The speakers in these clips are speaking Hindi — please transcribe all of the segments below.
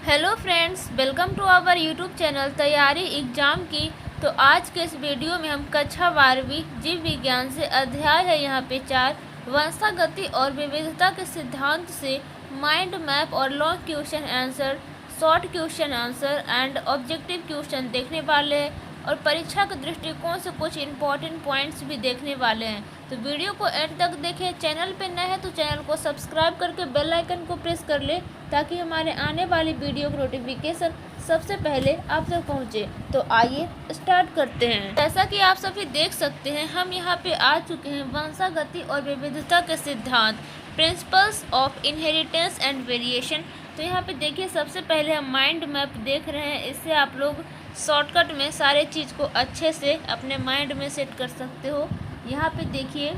Hello friends, welcome to our YouTube channel तैयारी एग्जाम की। तो आज के इस वीडियो में हम कक्षा 12वीं जीव विज्ञान से अध्याय है यहाँ पे 4 वंशागति और विविधता के सिद्धांत से माइंड मैप और long question answer, short question answer and objective question देखने वाले हैं और परीक्षा के दृष्टिकोण से कुछ इंपॉर्टेंट पॉइंट्स भी देखने वाले हैं। तो वीडियो को एंड तक देखें। चैनल पे नए हैं तो चैनल को सब्सक्राइब करके बेल आइकन को प्रेस कर ले ताकि हमारे आने वाली वीडियो की नोटिफिकेशन सबसे पहले आप तक पहुंचे। तो आइए स्टार्ट करते हैं। जैसा कि आप सभी देख सकते हैं, हम यहाँ पे आ चुके हैं वंशागति और विविधता के सिद्धांत, principles of inheritance and variation. तो यहाँ पे देखिए, सबसे पहले हम माइंड मैप देख रहे हैं। इससे आप लोग शॉर्टकट में सारे चीज़ को अच्छे से अपने माइंड में सेट कर सकते हो। यहाँ पे देखिए,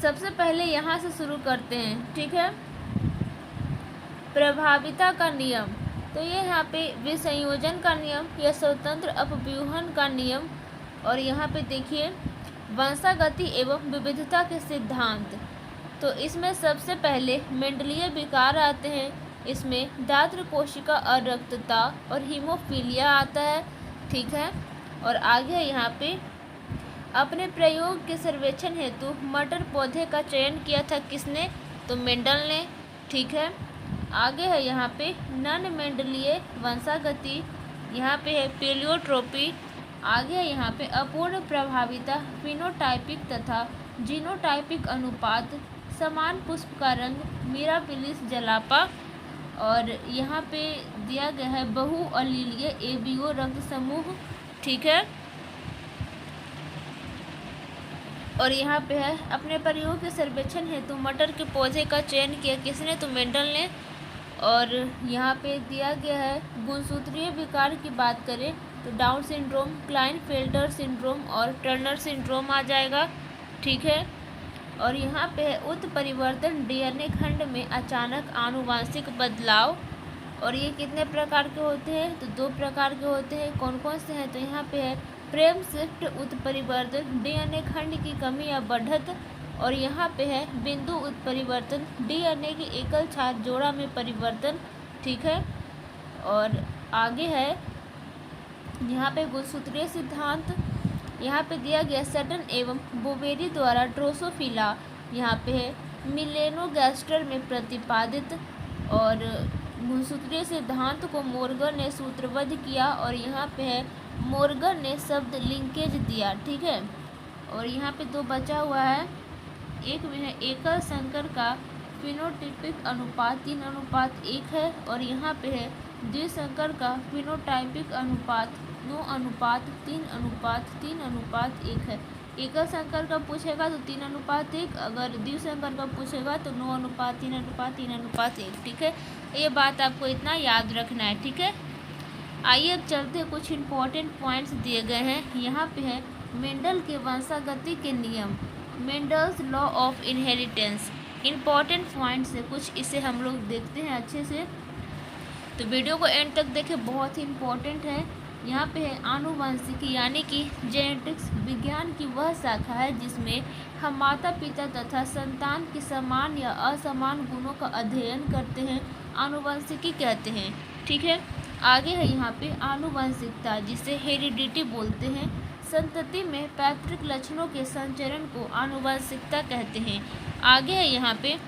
सबसे पहले यहाँ से शुरू करते हैं, ठीक है। प्रभाविता का नियम, तो ये यहाँ पे विसंयोजन का नियम या स्वतंत्र अपव्यूहन का नियम। और यहाँ पे देखिए वंशागति एवं विविधता के सिद्धांत। तो इसमें सबसे पहले मेंडलीय विकार आते हैं। इसमें दात्र कोशिका अरक्तता और हीमोफीलिया आता है, ठीक है। और आगे यहाँ पे अपने प्रयोग के सर्वेक्षण हेतु मटर पौधे का चयन किया था किसने? तो मेंडल ने, ठीक है। आगे है यहाँ पे नन मेंडलीय वंशागति, यहाँ पे है पेलियोट्रोपी। आगे है यहाँ पे अपूर्ण प्रभाविता, फिनोटाइपिक तथा जीनोटाइपिक अनुपात, समान पुष्प का रंग, मिराबिलिस जलापा। और यहाँ पे दिया गया है बहु अलीलीय एबीओ रक्त समूह, ठीक है। और यहाँ पे है अपने प्रयोग के सर्वेक्षण हेतु मटर के पौधे का चयन किया किसने? तो मेंडल ने। और यहाँ पे दिया गया है गुणसूत्रीय विकार की बात करें तो डाउन सिंड्रोम, क्लाइनफेल्टर सिंड्रोम और टर्नर सिंड्रोम आ जाएगा, ठीक है। और यहाँ पे है उत्परिवर्तन डीएनए खंड में अचानक आनुवांशिक बदलाव। और ये कितने प्रकार के होते हैं? तो 2 प्रकार के होते हैं। कौन कौन से हैं? तो यहाँ पे है फ्रेम शिफ्ट उत्परिवर्तन, डीएनए खंड की कमी या बढ़त। और यहाँ पे है बिंदु उत्परिवर्तन, डीएनए की एकल छाप जोड़ा में परिवर्तन, ठीक है। और आगे है यहाँ पे गुणसूत्रीय सिद्धांत। यहाँ पे दिया गया सटन एवं बोवेरी द्वारा ड्रोसोफिला यहाँ पे है मिलेनोगैस्टर में प्रतिपादित। और गुणसूत्रीय सिद्धांत को मोर्गन ने सूत्रबद्ध किया और यहाँ पे है मोर्गन ने शब्द लिंकेज दिया, ठीक है। और यहाँ पे 2 बचा हुआ है। एक में है एकल संकर का फिनोटाइपिक अनुपात 3:1 है। और यहाँ पे है द्विसंकर का फिनोटाइपिक अनुपात 9:3:3:1 है। एकल संकर का पूछेगा तो 3:1, अगर द्विसंकर का पूछेगा तो 9:3:3:1, ठीक है। ये बात आपको इतना याद रखना है, ठीक है। आइए अब चलते हैं, कुछ इंपॉर्टेंट पॉइंट्स दिए गए हैं। यहाँ पे है मेंडल के वंशागति के नियम, Mendel's law of inheritance. Important points है कुछ, इसे हम लोग देखते हैं अच्छे से। तो वीडियो को एंड तक देखें, बहुत ही इम्पोर्टेंट है। यहाँ पे है आनुवंशिकी यानी कि जेनेटिक्स विज्ञान की वह शाखा है जिसमें हम माता पिता तथा संतान के समान या असमान गुणों का अध्ययन करते हैं, आनुवंशिकी कहते हैं, ठीक है। आगे है यहाँ पे आनुवंशिकता, जिसे हेरिडिटी बोलते हैं। संतति में पैतृक लक्षणों के संचरण को आनुवंशिकता कहते हैं। आगे है यहाँ पे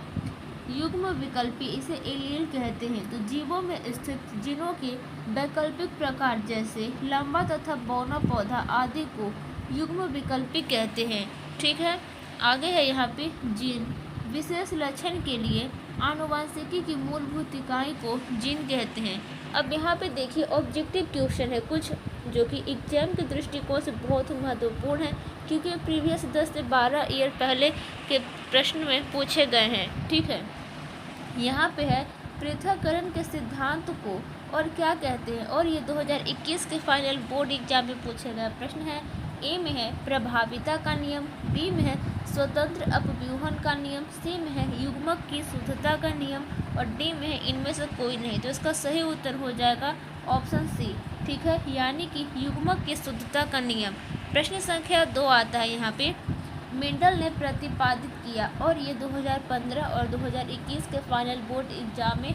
युग्म विकल्पी, इसे एलील कहते हैं। तो जीवों में स्थित जीनों के वैकल्पिक प्रकार जैसे लंबा तथा बौना पौधा आदि को युग्म विकल्पी कहते हैं, ठीक है। आगे है यहाँ पे जीन, विशेष लक्षण के लिए आनुवंशिकी की मूलभूत इकाई को जीन कहते हैं। अब यहाँ पे देखिए ऑब्जेक्टिव क्वेश्चन है कुछ जो कि एग्जाम के दृष्टिकोण से बहुत महत्वपूर्ण है, क्योंकि प्रीवियस 10 से 12 ईयर पहले के प्रश्न में पूछे गए हैं, ठीक है। यहाँ पे है पृथक्करण के सिद्धांत को और क्या कहते हैं, और ये 2021 के फाइनल बोर्ड एग्जाम में पूछे गए प्रश्न है। ए में है प्रभाविता का नियम, बी में है स्वतंत्र अपव्यूहन का नियम, सी में है युग्मक की शुद्धता का नियम और डी में है इनमें से कोई नहीं। तो इसका सही उत्तर हो जाएगा ऑप्शन सी, ठीक है, यानी कि युग्मक की शुद्धता का नियम। प्रश्न संख्या 2 आता है यहाँ पे, मेंडल ने प्रतिपादित किया और ये 2015 और 2021 के फाइनल बोर्ड एग्जाम में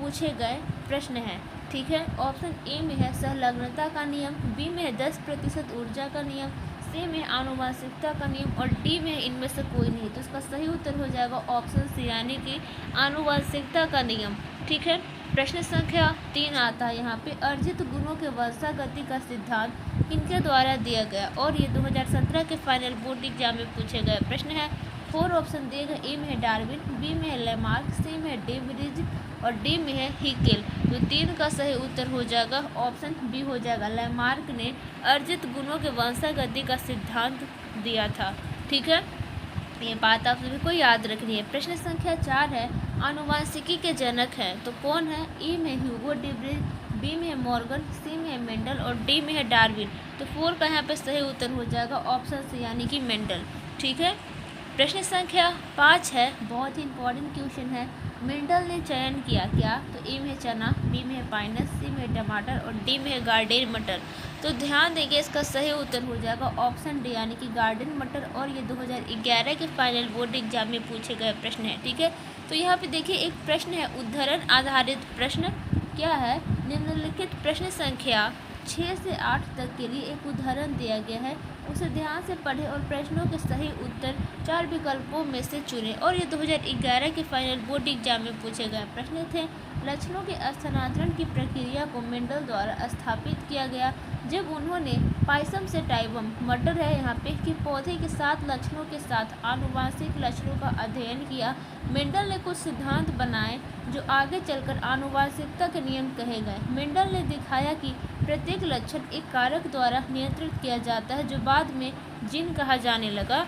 पूछे गए प्रश्न हैं। ठीक है, ऑप्शन ए में है संलग्नता का नियम, बी में है 10% ऊर्जा का नियम, सी में आनुवंशिकता का नियम और डी में इनमें से कोई नहीं। तो इसका सही उत्तर हो जाएगा ऑप्शन सी यानी कि आनुवंशिकता का नियम। ठीक है, प्रश्न संख्या 3 आता है यहाँ पे, अर्जित गुणों के वर्षागति का सिद्धांत किनके द्वारा दिया गया, और ये 2017 के फाइनल बोर्ड एग्जाम में पूछे गए प्रश्न है। 4 ऑप्शन दिए गए, ए में है डार्विन, बी में है लेमार्क, सी में है डे ब्रिज और डी में है हिकेल। तो 3 का सही उत्तर हो जाएगा ऑप्शन बी हो जाएगा, लेमार्क ने अर्जित गुणों के वंशागति का सिद्धांत दिया था। ठीक है, ये बात आप सभी को याद रखनी है। प्रश्न संख्या 4 है, आनुवांशिकी के जनक हैं तो कौन है। ए में ह्यूगो डिब्रिज, बी में है मॉर्गन, सी में है मेंडल और डी में है डार्विन। तो 4 का यहाँ पे सही उत्तर हो जाएगा ऑप्शन सी यानी कि मेंडल। ठीक है, प्रश्न संख्या 5 है, बहुत ही इंपॉर्टेंट क्वेश्चन है। मेंडल ने चयन किया क्या, तो ए में है चना, बी में है पाइनस, सी में है टमाटर और डी में है गार्डन मटर। तो ध्यान देंगे, इसका सही उत्तर हो जाएगा ऑप्शन डी यानी कि गार्डन मटर, और ये 2011 के फाइनल बोर्ड एग्जाम में पूछे गए प्रश्न है। ठीक है, तो यहाँ पे देखिए एक प्रश्न है, उद्धरण आधारित प्रश्न क्या है, निम्नलिखित प्रश्न संख्या 6 से 8 तक के लिए एक उदाहरण दिया गया है, उसे ध्यान से पढ़ें और प्रश्नों के सही उत्तर 4 विकल्पों में से चुनें। और ये 2011 के फाइनल बोर्ड एग्जाम में पूछे गए प्रश्न थे। लक्षणों के स्थानांतरण की प्रक्रिया को मेंडल द्वारा स्थापित किया गया जब उन्होंने पाइसम से टाइबम मटर है यहाँ पे कि पौधे के 7 लक्षणों के साथ आनुवांशिक लक्षणों का अध्ययन किया। मेंडल ने कुछ सिद्धांत बनाए जो आगे चलकर आनुवांशिकता के नियम कहे गए। मेंडल ने दिखाया कि प्रत्येक लक्षण एक कारक द्वारा नियंत्रित किया जाता है जो बाद में जीन कहा जाने लगा।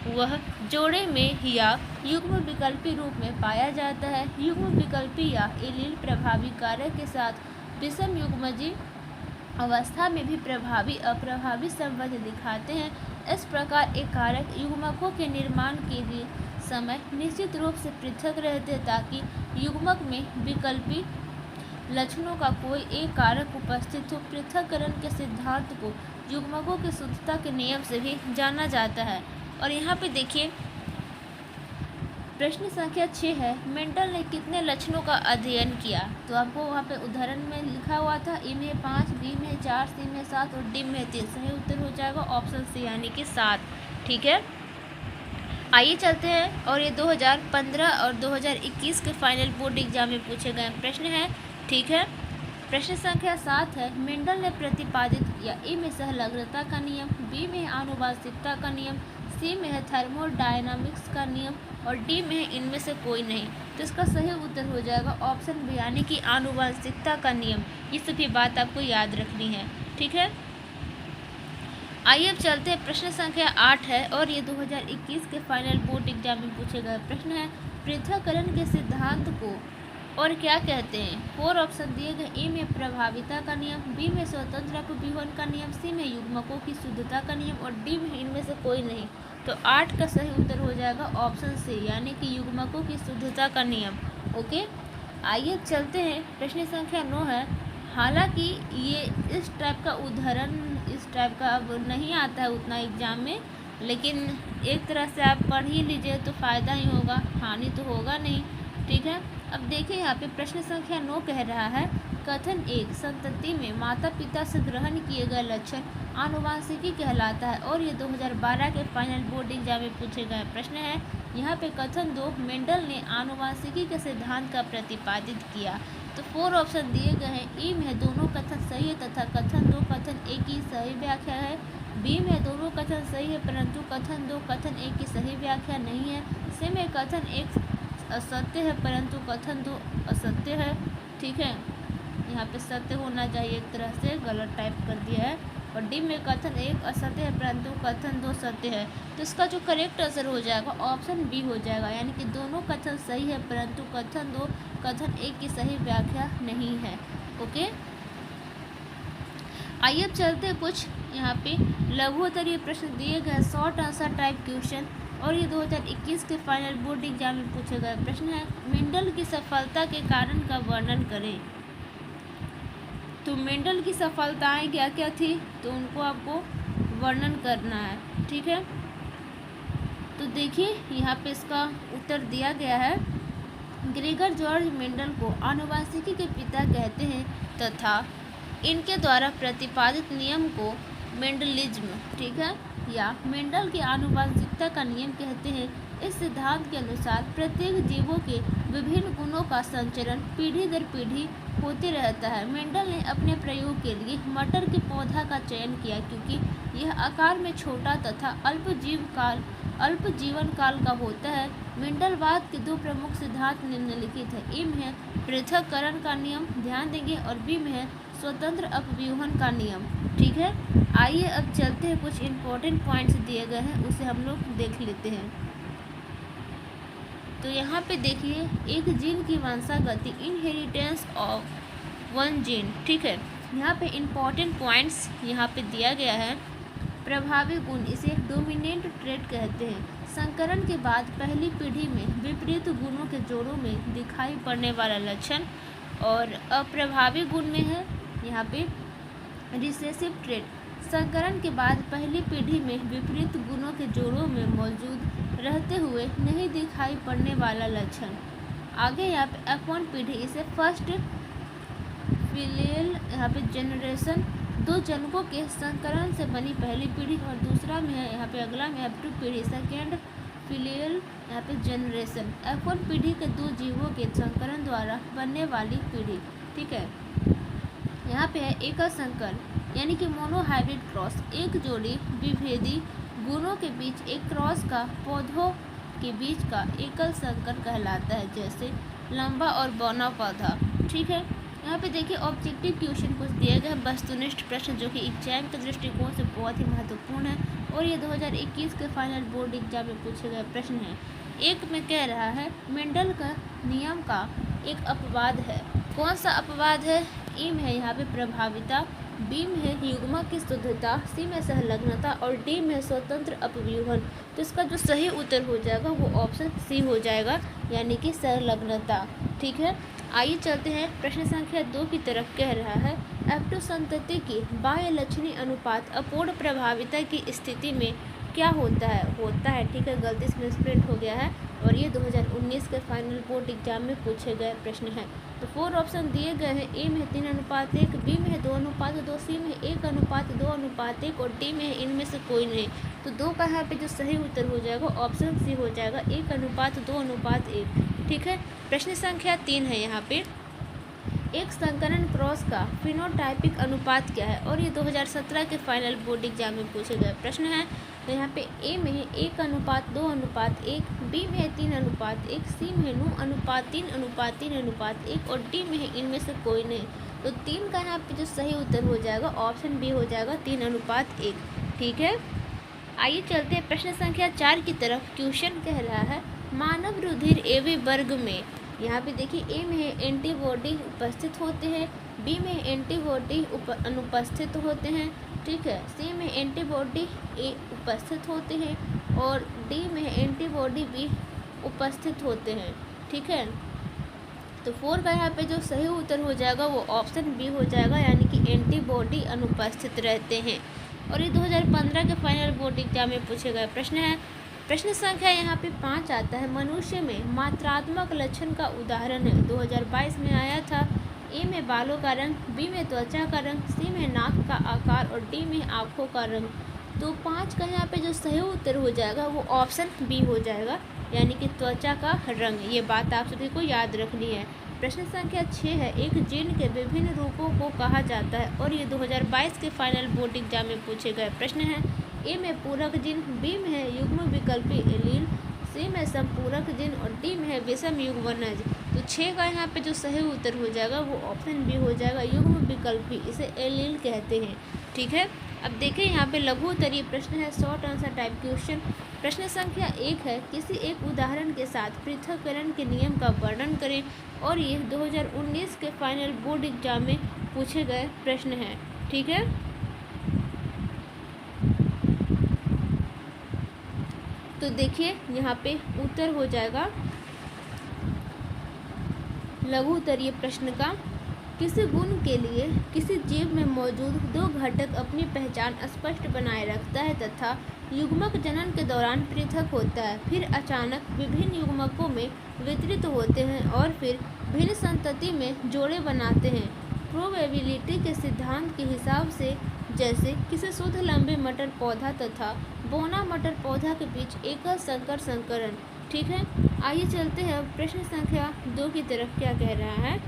वह जोड़े में या युग्म विकल्पी रूप में पाया जाता है। युग्म विकल्पी या एलील प्रभावी कारक के साथ विषम युग्मजी अवस्था में भी प्रभावी अप्रभावी संबंध दिखाते हैं। इस प्रकार एक कारक युग्मकों के निर्माण के लिए समय निश्चित रूप से पृथक रहते हैं ताकि युग्मक में विकल्पी लक्षणों का कोई एक कारक उपस्थित हो। पृथक्करण के सिद्धांत को युग्मकों की शुद्धता के नियम से भी जाना जाता है। और यहाँ पे देखिए प्रश्न संख्या 6 है, मेंडल ने कितने लक्षणों का अध्ययन किया, तो आपको वहाँ पे उदाहरण में लिखा हुआ था ए में 5, बी में 4, सी में 7 और डी में 3। सही उत्तर हो जाएगा ऑप्शन सी यानी कि 7। ठीक है, आइए चलते हैं और ये 2015 और 2021 के फाइनल बोर्ड एग्जाम में पूछे गए प्रश्न हैं। ठीक है, प्रश्न संख्या 7 है, मेंडल ने प्रतिपादित या ए में सहलग्नता का नियम, बी में आनुवांशिकता का नियम, सी में है थर्मोडायनामिक्स का नियम और डी में है इनमें से कोई नहीं। तो इसका सही उत्तर हो जाएगा ऑप्शन बी यानी कि आनुवांशिकता का नियम। ये सभी बात आपको याद रखनी है। ठीक है, आइए अब चलते हैं, प्रश्न संख्या 8 है और ये 2021 के फाइनल बोर्ड एग्जाम में पूछे गए प्रश्न है। पृथक्करण के सिद्धांत को और क्या कहते हैं। 4 ऑप्शन दिए गए, ए में प्रभाविता का नियम, बी में स्वतंत्र अपव्यूहन का नियम, सी में युग्मकों की शुद्धता का नियम और डी में इनमें से कोई नहीं। तो 8 का सही उत्तर हो जाएगा ऑप्शन सी यानी कि युग्मकों की शुद्धता का नियम। ओके, आइए चलते हैं, प्रश्न संख्या 9 है। हालांकि ये इस टाइप का उदाहरण इस टाइप का अब नहीं आता है उतना एग्जाम में, लेकिन एक तरह से आप पढ़ ही लीजिए तो फ़ायदा ही होगा, हानि तो होगा नहीं। ठीक है, अब देखिए यहाँ पे प्रश्न संख्या 9 कह रहा है, कथन 1, संतति में माता पिता से ग्रहण किए गए लक्षण आनुवांशिकी कहलाता है। और ये 2012 के फाइनल बोर्ड एग्जाम में पूछे गए प्रश्न है। यहाँ पे कथन 2, मेंडल ने आनुवांशिकी के सिद्धांत का प्रतिपादित किया। तो 4 ऑप्शन दिए गए हैं, ई में दोनों कथन सही है तथा कथन 2 कथन 1 की सही व्याख्या है, बी में दोनों कथन सही है परंतु कथन 2 कथन 1 की सही व्याख्या नहीं है, सी में कथन 1 असत्य है परंतु कथन 2 असत्य है। ठीक है, यहाँ पे सत्य होना चाहिए, एक तरह से गलत टाइप कर दिया है। और डी में कथन 1 असत्य है परंतु कथन 2 सत्य है। तो इसका जो करेक्ट आंसर हो जाएगा ऑप्शन बी हो जाएगा, यानी कि दोनों कथन सही है परंतु कथन 2 कथन 1 की सही व्याख्या नहीं है। ओके, आइए अब चलते हैं, कुछ यहाँ पे लघुत्तरीय प्रश्न दिए गए, शॉर्ट आंसर टाइप क्वेश्चन। और ये 2021 के फाइनल बोर्ड एग्जाम में पूछे गए प्रश्न है। मेंडल की सफलता के कारण का वर्णन करें। तो मेंडल की सफलताएं क्या क्या थी, तो उनको आपको वर्णन करना है। ठीक है, तो देखिए यहाँ पे इसका उत्तर दिया गया है। ग्रेगर जॉर्ज मेंडल को आनुवंशिकी के पिता कहते हैं तथा इनके द्वारा प्रतिपादित नियम को मेंडलिज्म, ठीक है, या मेंडल की आनुवंशिकता का नियम कहते हैं। इस सिद्धांत के अनुसार प्रत्येक जीवों के विभिन्न गुणों का संचरण पीढ़ी दर पीढ़ी होते रहता है। मेंडल ने अपने प्रयोग के लिए मटर के पौधा का चयन किया क्योंकि यह आकार में छोटा तथा अल्प जीवन काल का होता है। मेंडलवाद के दो प्रमुख सिद्धांत निम्नलिखित है। ए में है पृथक्करण का नियम, ध्यान देंगे, और बी में है स्वतंत्र अपव्यूहन का नियम, ठीक है। आइए अब चलते हैं, कुछ इंपॉर्टेंट पॉइंट्स दिए गए हैं उसे हम लोग देख लेते हैं। तो यहाँ पे देखिए, एक जीन की वंशागति, इनहेरिटेंस ऑफ वन जीन, ठीक है। यहाँ पे इंपॉर्टेंट पॉइंट्स यहाँ पे दिया गया है। प्रभावी गुण, इसे डोमिनेंट ट्रेट कहते हैं। संकरण के बाद पहली पीढ़ी में विपरीत गुणों के जोड़ों में दिखाई पड़ने वाला लक्षण। और अप्रभावी गुण में है यहाँ पे रिसेसिव ट्रेट, संकरण के बाद पहली पीढ़ी में विपरीत गुणों के जोड़ों में मौजूद रहते हुए नहीं दिखाई पड़ने वाला लक्षण। आगे यहाँ पे F1 पीढ़ी, इसे फर्स्ट फिलियल यहाँ पे जनरेशन, दो जनकों के संकरण से बनी पहली पीढ़ी, और दूसरा में है यहाँ पे अगला में F2 पीढ़ी, सेकेंड फिलियल यहाँ पे जनरेशन। F1 पीढ़ी के दो जीवों के संकरण द्वारा बनने वाली पीढ़ी, ठीक है। यहाँ पे है एकल संकर यानी कि मोनोहाइब्रिड क्रॉस, एक जोड़ी विभेदी गुणों के बीच एक क्रॉस का पौधों के बीच का एकल संकर कहलाता है, जैसे लंबा और बौना पौधा, ठीक है। यहाँ पे देखिए ऑब्जेक्टिव क्वेश्चन कुछ दिया गया है, वस्तुनिष्ठ प्रश्न जो कि एग्जाम के दृष्टिकोण से बहुत ही महत्वपूर्ण है, और ये 2021 के फाइनल बोर्ड एग्जाम में पूछे गए प्रश्न हैं। एक में कह रहा है मेंडल का नियम का एक अपवाद है। कौन सा अपवाद है? ई में है यहाँ पे प्रभाविता, बी में है युग्मक की शुद्धता, सी में संलग्नता, और डी में है स्वतंत्र अपव्यूहन। तो इसका जो सही उत्तर हो जाएगा वो ऑप्शन सी हो जाएगा, यानी कि संलग्नता, ठीक है। आइए चलते हैं प्रश्न संख्या 2 की तरफ। कह रहा है F2 संतति की बाह्य लक्षणी अनुपात अपूर्ण प्रभाविता की स्थिति में क्या होता है, ठीक है। गलती से मिसप्रिंट हो गया है, और ये 2019 के फाइनल बोर्ड एग्जाम में पूछे गए प्रश्न हैं। तो 4 ऑप्शन दिए गए हैं। ए में है 3:1, बी में है 2:2, सी में है 1:2:1, और डी में है इनमें से कोई नहीं। तो 2 का यहाँ पे जो सही उत्तर हो जाएगा ऑप्शन सी हो जाएगा, 1:2:1, ठीक है। प्रश्न संख्या 3 है यहाँ पे, एक संकरण क्रॉस का फिनोटाइपिक अनुपात क्या है, और ये 2017 के फाइनल बोर्ड एग्जाम में पूछे गए प्रश्न हैं। तो यहाँ पे ए में है 1:2:1, बी में है 3:1, सी में है 9:3:3:1, और डी में है इनमें से कोई नहीं। तो 3 का यहाँ पे जो सही उत्तर हो जाएगा ऑप्शन बी हो जाएगा, 3:1, ठीक है। आइए चलते हैं प्रश्न संख्या 4 की तरफ। क्वेश्चन कह रहा है मानव रुधिर एवी वर्ग में, यहाँ पे देखिए ए में है एंटीबॉडी उपस्थित होते हैं, बी में एंटीबॉडी अनुपस्थित होते हैं, ठीक है, सी में एंटीबॉडी उपस्थित होते हैं, और डी में एंटीबॉडी भी उपस्थित होते हैं, ठीक है। तो 4 का यहाँ पे जो सही उत्तर हो जाएगा वो ऑप्शन बी हो जाएगा, यानी कि एंटीबॉडी अनुपस्थित रहते हैं। और ये 2015 के फाइनल बोर्ड एग्जाम में पूछे गए प्रश्न है। प्रश्न संख्या यहाँ पे 5 आता है, मनुष्य में मात्रात्मक लक्षण का उदाहरण है, 2022 में आया था। ए में बालों का रंग, बी में त्वचा का रंग, सी में नाक का आकार, और डी में आँखों का रंग। तो 5 का यहाँ पे जो सही उत्तर हो जाएगा वो ऑप्शन बी हो जाएगा, यानी कि त्वचा का रंग। ये बात आप सभी को याद रखनी है। प्रश्न संख्या 6 है, एक जीन के विभिन्न रूपों को कहा जाता है, और ये 2022 के फाइनल बोर्ड एग्जाम में पूछे गए प्रश्न हैं। ए में पूरक जीन, बी में है युग्म विकल्पी एलील, सी में संपूरक जीन, और डी में है विषम युग्मनज। तो 6 का यहाँ पे जो सही उत्तर हो जाएगा वो ऑप्शन बी हो जाएगा, युग्म विकल्पी, इसे एलील कहते हैं, ठीक है। अब देखें यहाँ पे लघु उत्तरीय प्रश्न है, शॉर्ट आंसर टाइप क्वेश्चन। प्रश्न संख्या 1 है, किसी एक उदाहरण के साथ पृथक्करण के नियम का वर्णन करें, और ये 2019 के फाइनल बोर्ड एग्जाम में पूछे गए प्रश्न हैं, ठीक है। तो देखिए यहाँ पे उत्तर हो जाएगा लघु उत्तरीय प्रश्न का, किसी गुण के लिए किसी जीव में मौजूद 2 घटक अपनी पहचान स्पष्ट बनाए रखता है तथा युग्मक जनन के दौरान पृथक होता है, फिर अचानक विभिन्न युग्मकों में वितरित होते हैं और फिर भिन्न संतति में जोड़े बनाते हैं। प्रोबेबिलिटी के सिद्धांत के हिसाब से जैसे किसी शुद्ध लंबे मटर पौधा तथा बोना मटर पौधा के बीच एकल संकर संकरण। ठीक है, आइए चलते हैं प्रश्न संख्या 2 की तरफ। क्या कह रहा है?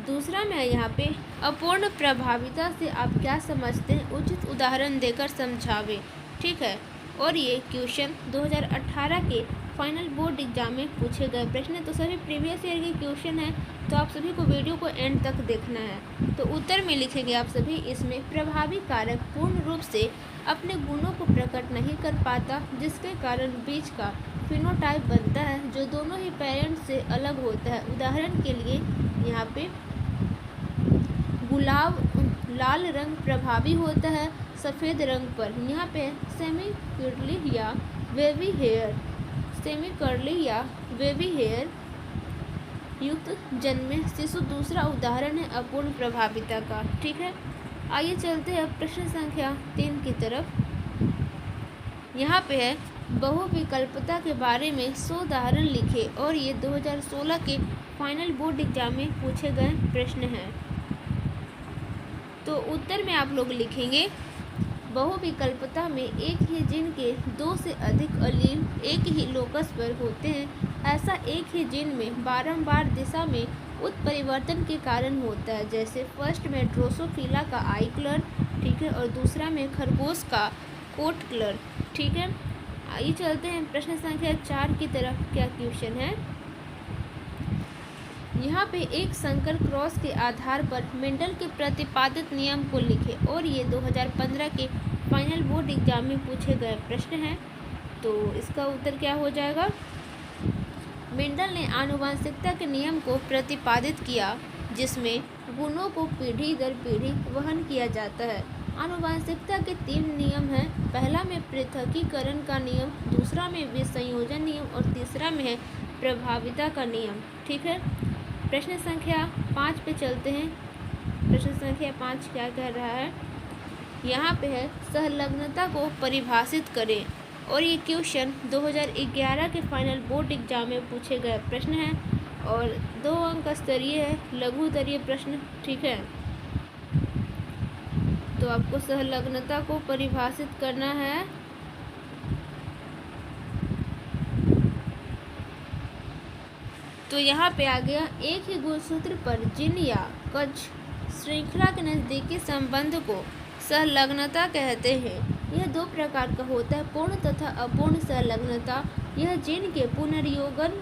दूसरा में यहाँ पे अपूर्ण प्रभाविता से आप क्या समझते हैं, उचित उदाहरण देकर समझावे। ठीक है, और ये क्वेश्चन 2018 के फाइनल बोर्ड एग्जाम में पूछे गए प्रश्न है। तो सभी प्रीवियस ईयर के क्वेश्चन हैं, तो आप सभी को वीडियो को एंड तक देखना है। तो उत्तर में लिखेंगे आप सभी, इसमें प्रभावी कारक पूर्ण रूप से अपने गुणों को प्रकट नहीं कर पाता, जिसके कारण बीज का फिनोटाइप बनता है जो दोनों ही पेरेंट्स से अलग होता है। उदाहरण के लिए यहाँ पे गुलाब लाल रंग प्रभावी होता है सफ़ेद रंग पर। यहाँ पे सेमी कर्ली या वेवी हेयर युक्त जन्मे शिशु दूसरा उदाहरण है अपूर्ण प्रभाविता का। ठीक है, आइए चलते हैं प्रश्न संख्या 3 की तरफ। यहाँ पे है बहुविकल्पता के बारे में 100 उदाहरण लिखे, और ये 2016 के फाइनल बोर्ड एग्जाम में पूछे गए प्रश्न हैं। तो उत्तर में आप लोग लिखेंगे, बहुविकल्पता में एक ही जीन के 2 से अधिक अलील एक ही लोकस पर होते हैं। ऐसा एक ही जीन में बारंबार दिशा में उत्परिवर्तन के कारण होता है, जैसे फर्स्ट में ड्रोसोफिला का आई कलर, ठीक है, और दूसरा में खरगोश का कोट कलर। ठीक है, आइए चलते हैं प्रश्न संख्या 4 की तरफ। क्या क्वेश्चन है? यहाँ पे एक संकर क्रॉस के आधार पर मेंडल के प्रतिपादित नियम को लिखे, और ये 2015 के फाइनल बोर्ड एग्जाम में पूछे गए प्रश्न हैं। तो इसका उत्तर क्या हो जाएगा? मेंडल ने आनुवंशिकता के नियम को प्रतिपादित किया, जिसमें गुणों को पीढ़ी दर पीढ़ी वहन किया जाता है। आनुवंशिकता के 3 नियम हैं। पहला में पृथकीकरण का नियम, दूसरा में विसंयोजन नियम, और तीसरा में है प्रभाविता का नियम। ठीक है, प्रश्न संख्या 5 पे चलते हैं। प्रश्न संख्या 5 क्या कह रहा है? यहाँ पे है सहलग्नता को परिभाषित करें, और ये क्वेश्चन 2011 के फाइनल बोर्ड एग्जाम में पूछे गए प्रश्न हैं, और 2 अंक स्तरीय है, लघु स्तरीय प्रश्न। ठीक है, तो आपको सहलग्नता को परिभाषित करना है। तो यहाँ पे आ गया, एक ही गुणसूत्र पर जिन या कज श्रृंखला के नज़दीकी संबंध को सहलग्नता कहते हैं। यह 2 प्रकार का होता है, पूर्ण तथा अपूर्ण सहलग्नता। यह जिन के पुनर्योगन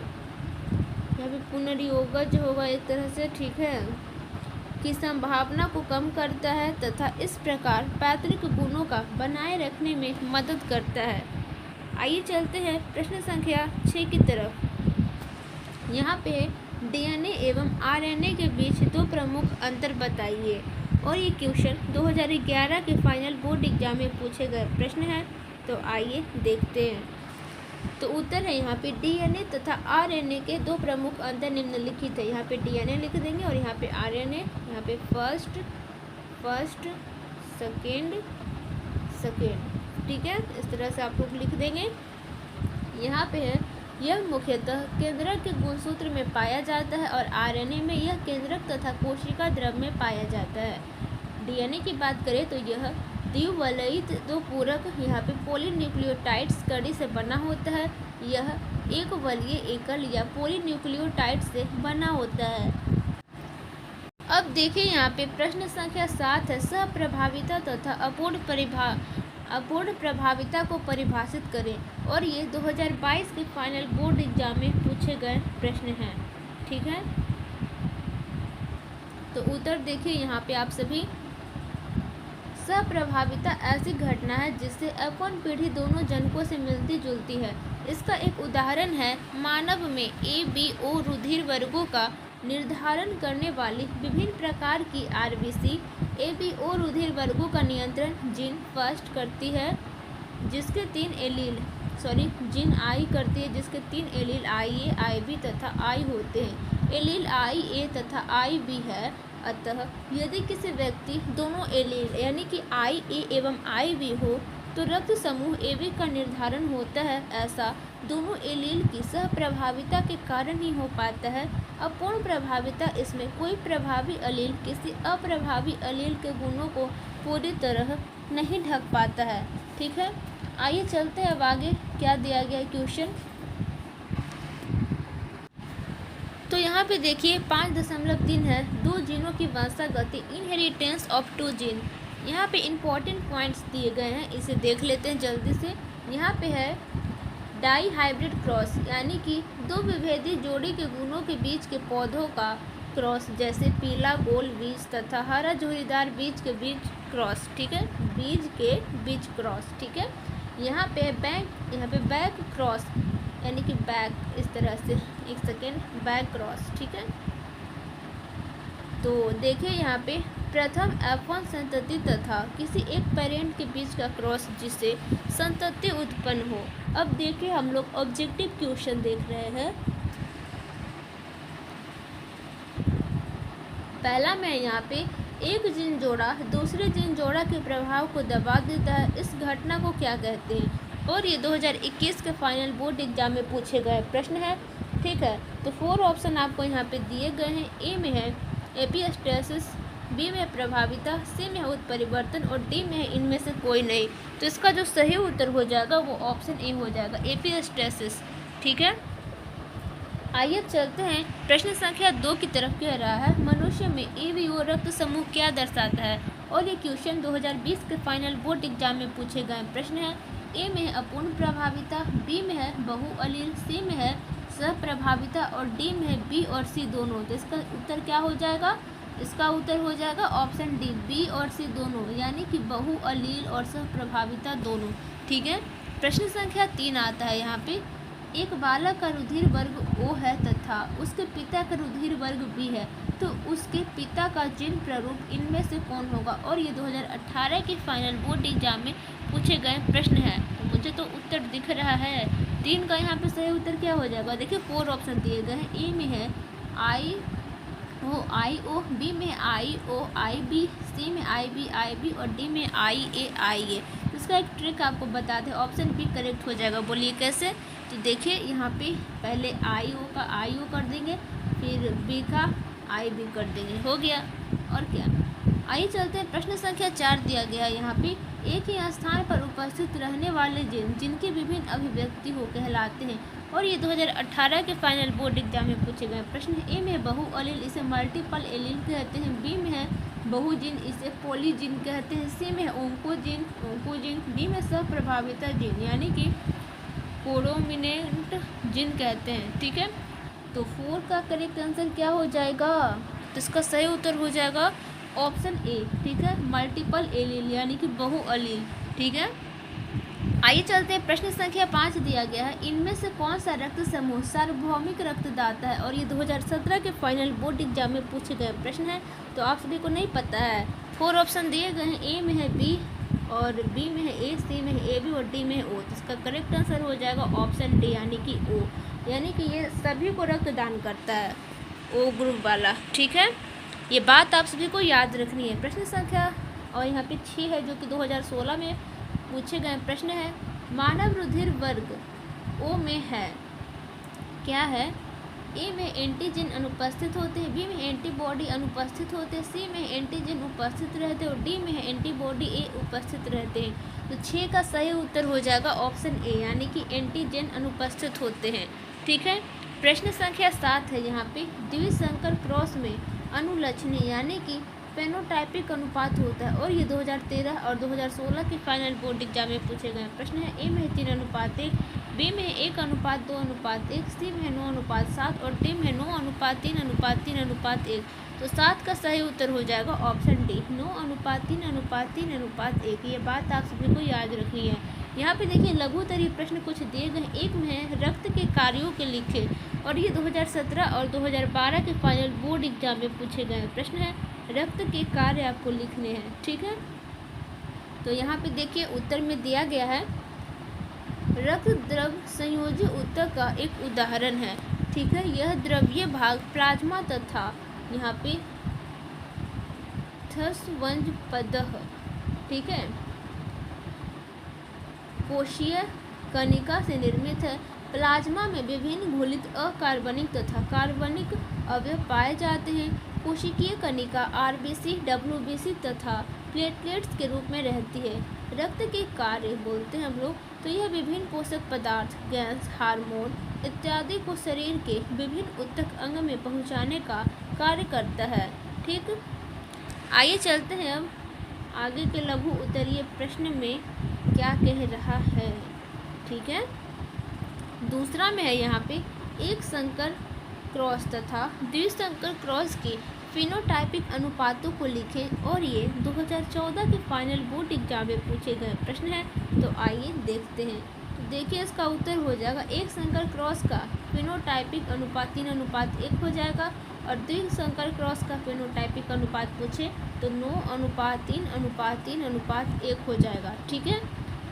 या फिर पुनर्योगज होगा एक तरह से, ठीक है, की संभावना को कम करता है तथा इस प्रकार पैतृक गुणों का बनाए रखने में मदद करता है। आइए चलते हैं प्रश्न संख्या 6 की तरफ। यहाँ पे डीएनए एवं आरएनए के बीच 2 प्रमुख अंतर बताइए, और ये क्वेश्चन 2011 के फाइनल बोर्ड एग्जाम में पूछे गए प्रश्न हैं। तो आइए देखते हैं। तो उत्तर है यहाँ पे डीएनए तथा आरएनए के 2 प्रमुख अंतर निम्नलिखित है। यहाँ पे डीएनए लिख देंगे और यहाँ पे आरएनए, यहाँ पे फर्स्ट सेकेंड। ठीक है, इस तरह से आप लोग लिख देंगे। यहाँ पे है, यह मुख्यतः केंद्रक के गुणसूत्र में पाया जाता है, और आरएनए में यह केंद्रक तथा कोशिका द्रव में पाया जाता है। डीएनए की बात करें तो यह द्विवलयित 2 पूरक यहाँ पे पॉलीन्यूक्लियोटाइड्स कड़ी से बना होता है। यह एक वलीय एकल या पॉलीन्यूक्लियोटाइड से बना होता है। अब देखिए यहाँ पे प्रश्न संख्या 7 है, सहप्रभाविता तथा अपूर्ण प्रभाविता को परिभाषित करें, और ये 2022 के फाइनल बोर्ड एग्जाम में पूछे गए प्रश्न हैं। ठीक है, तो उत्तर देखिए यहाँ पे आप सभी। सहप्रभाविता ऐसी घटना है जिससे F1 पीढ़ी दोनों जनकों से मिलती जुलती है। इसका एक उदाहरण है मानव में ABO रुधिर वर्गों का निर्धारण करने वाली विभिन्न प्रकार की RBC ABO रुधिर वर्गों का नियंत्रण जीन फर्स्ट करती है, जिसके 3 एलील जीन आई करती है, जिसके 3 एलील IA, IB तथा I होते हैं। एलील IA तथा IB है अतः यदि किसी व्यक्ति दोनों एलील यानी कि IA एवं IB हो तो रक्त समूह AB का निर्धारण होता है। ऐसा दोनों एलील की सहप्रभाविता के कारण ही हो पाता है। अपूर्ण प्रभाविता इसमें कोई प्रभावी एलील किसी अप्रभावी एलील के गुणों को पूरी तरह नहीं ढक पाता है। ठीक है, आइए चलते हैं अब आगे क्या दिया गया क्वेश्चन। तो यहाँ पे देखिए 5.3 है, 2 जीनों की वंशागति इनहेरिटेंस ऑफ 2 जीन। यहाँ पे इम्पॉर्टेंट पॉइंट्स दिए गए हैं, इसे देख लेते हैं जल्दी से। यहाँ पे है डाई हाइब्रिड क्रॉस यानी कि 2 विभेदी जोड़ी के गुणों के बीच के पौधों का क्रॉस, जैसे पीला गोल बीज तथा हरा जोड़ीदार बीज के बीच क्रॉस। ठीक है, बीज के बीच क्रॉस। ठीक है, यहाँ पे बैक क्रॉस यानी कि बैक, इस तरह से एक सेकेंड, बैक क्रॉस। ठीक है, तो देखिए यहाँ पे प्रथम F1 संतति तथा किसी एक पेरेंट के बीच का क्रॉस जिससे संतति उत्पन्न हो। अब देखिए हम लोग ऑब्जेक्टिव क्वेश्चन देख रहे हैं। पहला में यहाँ पे एक जीन जोड़ा दूसरे जीन जोड़ा के प्रभाव को दबा देता है, इस घटना को क्या कहते हैं? और ये 2021 के फाइनल बोर्ड एग्जाम में पूछे गए प्रश्न है। ठीक है, तो 4 ऑप्शन आपको यहाँ पे दिए गए हैं। ए में है एपिस्टेसिस, बी में प्रभाविता, सी में है उत्परिवर्तन और डी में है इनमें से कोई नहीं। तो इसका जो सही उत्तर हो जाएगा वो ऑप्शन ए हो जाएगा, एपिस्टेसिस। ठीक है, आइए चलते हैं प्रश्न संख्या 2 की तरफ। कह रहा है मनुष्य में ABO रक्त समूह क्या दर्शाता है? और ये क्वेश्चन 2020 के फाइनल बोर्ड एग्जाम में पूछे गए प्रश्न है। ए में है अपूर्ण प्रभाविता, बी में है बहुअलील, सी में है सहप्रभाविता और डी में है बी और सी दोनों। तो इसका उत्तर क्या हो जाएगा? इसका उत्तर हो जाएगा ऑप्शन डी, बी और सी दोनों, यानी कि बहुअलील और सहप्रभाविता दोनों। ठीक है, प्रश्न संख्या 3 आता है यहाँ पे। एक बालक का रुधिर वर्ग O है तथा उसके पिता का रुधिर वर्ग B है, तो उसके पिता का जीन प्रारूप इनमें से कौन होगा? और ये 2018 के फाइनल बोर्ड एग्जाम में पूछे गए प्रश्न है। तो मुझे तो उत्तर दिख रहा है 3 का। यहाँ पे सही उत्तर क्या हो जाएगा? देखिए 4 ऑप्शन दिए गए हैं। ए में है IO, बी में IO IB, सी में IB और डी में IA। इसका एक ट्रिक आपको बता दें, ऑप्शन बी करेक्ट हो जाएगा। बोलिए कैसे? तो देखिए यहाँ पे पहले IO का IO कर देंगे, फिर B का IB कर देंगे, हो गया। और क्या, आइए चलते हैं प्रश्न संख्या 4 दिया गया है यहाँ पे। एक ही स्थान पर उपस्थित रहने वाले जीन जिनकी विभिन्न अभिव्यक्ति हो कहलाते हैं। और ये 2018 के फाइनल बोर्ड एग्जाम में पूछे गए प्रश्न है। ए में है बहुअलील, इसे मल्टीपल एलील कहते हैं। बी में है बहुजीन, इसे पॉलीजीन कहते हैं। सी में है ओंकोजीन, डी में सहप्रभाविता जीन यानी कि कोडोमिनेंट जीन कहते हैं। ठीक है, तो 4 का करेक्ट आंसर क्या हो जाएगा? तो इसका सही उत्तर हो जाएगा ऑप्शन ए। ठीक है, मल्टीपल एलील यानी कि बहुअलील। ठीक है, आइए चलते हैं प्रश्न संख्या 5 दिया गया है। इनमें से कौन सा रक्त समूह सार्वभौमिक रक्तदाता है? और ये 2017 के फाइनल बोर्ड एग्जाम में पूछे गए प्रश्न है, तो आप सभी को नहीं पता है। 4 ऑप्शन दिए गए हैं। ए में है बी और बी में है ए, सी में है AB और डी में है O। तो इसका करेक्ट आंसर हो जाएगा ऑप्शन डी यानी कि O, यानी कि ये सभी को रक्तदान करता है, O ग्रुप वाला। ठीक है, ये बात आप सभी को याद रखनी है। प्रश्न संख्या और यहाँ पे 6 है जो कि 2016 में पूछे गए प्रश्न है। मानव रुधिर वर्ग O में है, क्या है? ए में एंटीजन अनुपस्थित होते हैं, बी में एंटीबॉडी अनुपस्थित होते हैं, सी में एंटीजन उपस्थित रहते हैं और डी में एंटीबॉडी ए उपस्थित रहते हैं। तो 6 का सही उत्तर हो जाएगा ऑप्शन ए, यानी कि एंटीजन अनुपस्थित होते हैं। ठीक है, प्रश्न संख्या 7 है यहाँ पे। द्विसंकर क्रॉस में अनुलक्षणी यानी कि फेनोटाइपिक अनुपात होता है। और ये 2013 और 2016 के फाइनल बोर्ड एग्जाम में पूछे गए प्रश्न है। ए में 3:1, बी में 1:2:1, सी में 9:7 और डी में 9:3:3:1। तो 7 का सही उत्तर हो जाएगा ऑप्शन डी, 9:3:3:1। ये बात आप सभी को याद रखनी है। यहाँ पे देखिए लघुतरीय प्रश्न कुछ दिए गए। एक में है रक्त के कार्यों के लिखे, और ये 2017 और 2012 के फाइनल बोर्ड एग्जाम में पूछे गए प्रश्न है। रक्त के कार्य आपको लिखने हैं। ठीक है, तो यहाँ पे देखिए उत्तर में दिया गया है रक्त द्रव संयोजी ऊतक का एक उदाहरण है। ठीक है, यह द्रव्य भाग प्लाज्मा तथा यहाँ पे ध्वजपदः, ठीक है, कोशीय कणिका से निर्मित है। प्लाज्मा में विभिन्न घुलित अकार्बनिक तथा कार्बनिक अवयव पाए जाते हैं। कोशिकीय कणिका आरबीसी, डब्ल्यूबीसी तथा प्लेटलेट्स के रूप में रहती है। रक्त के कार्य बोलते हैं हम लोग, तो यह विभिन्न पोषक पदार्थ, गैस, हार्मोन इत्यादि को शरीर के विभिन्न ऊतक अंग में पहुंचाने का कार्य करता है। ठीक, आइए चलते हैं अब आगे के लघु उत्तरीय प्रश्न में क्या कह रहा है। ठीक है, दूसरा में है यहाँ पे एक संकर क्रॉस तथा द्विसंकर क्रॉस के फिनोटाइपिक अनुपातों को लिखें, और ये 2014 के फाइनल बोर्ड एग्जाम में पूछे गए प्रश्न है। तो आइए देखते हैं। तो देखिए इसका उत्तर हो जाएगा एक संकर क्रॉस का फिनोटाइपिक अनुपात 3:1 हो जाएगा, और द्विसंकर क्रॉस का फिनोटाइपिक अनुपात पूछे तो 9:3:3:1 हो जाएगा। ठीक है,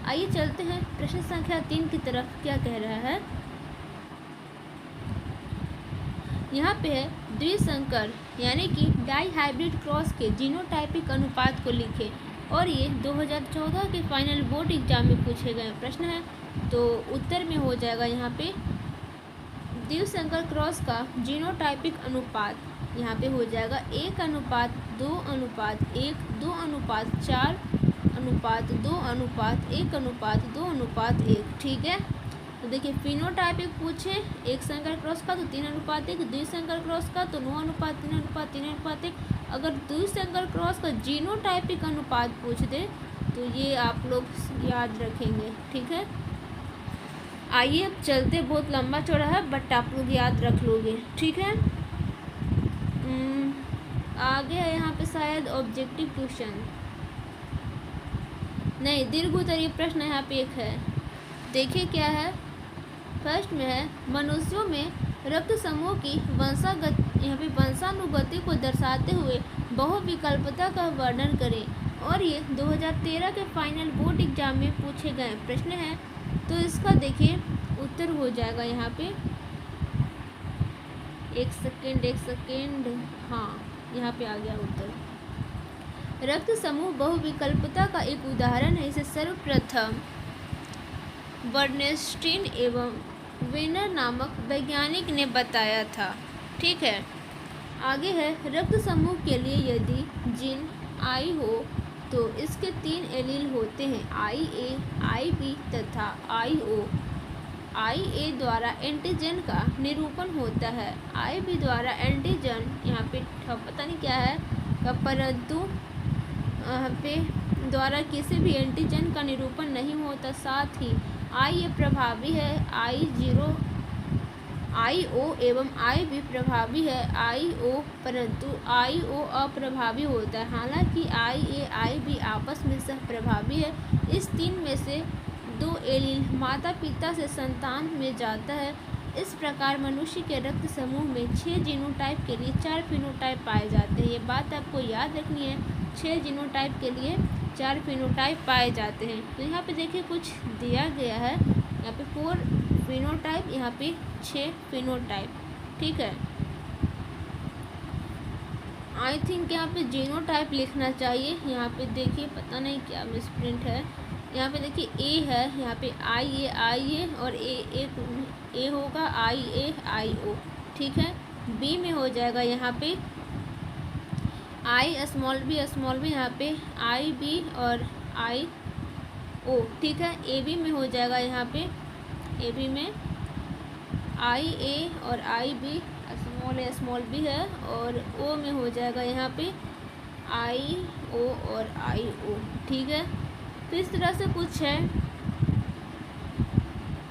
आइए चलते हैं प्रश्न संख्या 3 की तरफ। क्या कह रहा है, यहाँ पे है द्विसंकर यानी कि डाई हाइब्रिड क्रॉस के जीनोटाइपिक अनुपात को लिखें, और ये 2014 के फाइनल बोर्ड एग्जाम में पूछे गए प्रश्न है। तो उत्तर में हो जाएगा यहाँ पे द्विसंकर क्रॉस का जीनोटाइपिक अनुपात यहाँ पे हो जाएगा 1:2:1, 2:4:2:1:2:1। ठीक है, तो देखिए फिनोटाइपिक पूछे एक संकर क्रॉस का तो 3:1, द्विसंकर क्रॉस का तो 9:3:3:1। अगर द्विसंकर क्रॉस का जीनोटाइपिक अनुपात पूछ दे तो ये आप लोग याद रखेंगे। ठीक है, आइए अब चलते, बहुत लंबा चौड़ा है बट आप लोग याद रख लोगे। ठीक है, आगे है यहाँ पे शायद ऑब्जेक्टिव क्वेश्चन नहीं, दीर्घ उत्तरीय प्रश्न यहाँ पे एक है। देखिए क्या है, फर्स्ट में है मनुष्यों में रक्त समूह की वंशागत यहाँ पे वंशानुगति को दर्शाते हुए बहुविकल्पता का वर्णन करें, और ये 2013 के फाइनल बोर्ड एग्जाम में पूछे गए प्रश्न है। तो इसका देखिए उत्तर हो जाएगा यहाँ पे, एक सेकेंड, हाँ यहाँ पे आ गया उत्तर। रक्त समूह बहुविकल्पता का एक उदाहरण है। इसे सर्वप्रथम बर्नेस्टीन एवं वेनर नामक वैज्ञानिक ने बताया था। ठीक है, आगे है रक्त समूह के लिए यदि जीन आई हो तो इसके 3 एलील होते हैं, IA, IB तथा IO। IA द्वारा एंटीजन का निरूपण होता है, IB द्वारा एंटीजन यहाँ पे पता नहीं क्या है का, परंतु यहाँ पे द्वारा किसी भी एंटीजन का निरूपण नहीं होता। साथ ही IA प्रभावी है, IO एवं IB प्रभावी है, IO, परंतु IO अप्रभावी होता है। हालांकि IA, IB आपस में सह प्रभावी है। इस 3 में से 2 एलील माता पिता से संतान में जाता है। इस प्रकार मनुष्य के रक्त समूह में 6 जीनोटाइप के लिए 4 फिनोटाइप पाए जाते हैं। ये बात आपको याद रखनी है, 6 जीनोटाइप के लिए 4 फिनोटाइप पाए जाते हैं। तो यहाँ पे देखिए कुछ दिया गया है, यहाँ पे 4 फिनोटाइप, यहाँ पे 6 फिनोटाइप। ठीक है, आई थिंक यहाँ पे जीनोटाइप लिखना चाहिए। यहाँ पे देखिए पता नहीं क्या मिसप्रिंट है। यहाँ पे देखिए A है, यहाँ पे IA और A होगा IA IO। ठीक है, B में हो जाएगा यहाँ पे I स्मॉल b यहाँ पे IB और IO। ठीक है, AB में हो जाएगा यहाँ पे AB में IA और IB, स्मॉल b है, और O में हो जाएगा यहाँ पे IO और IO। ठीक है, तो इस तरह से कुछ है।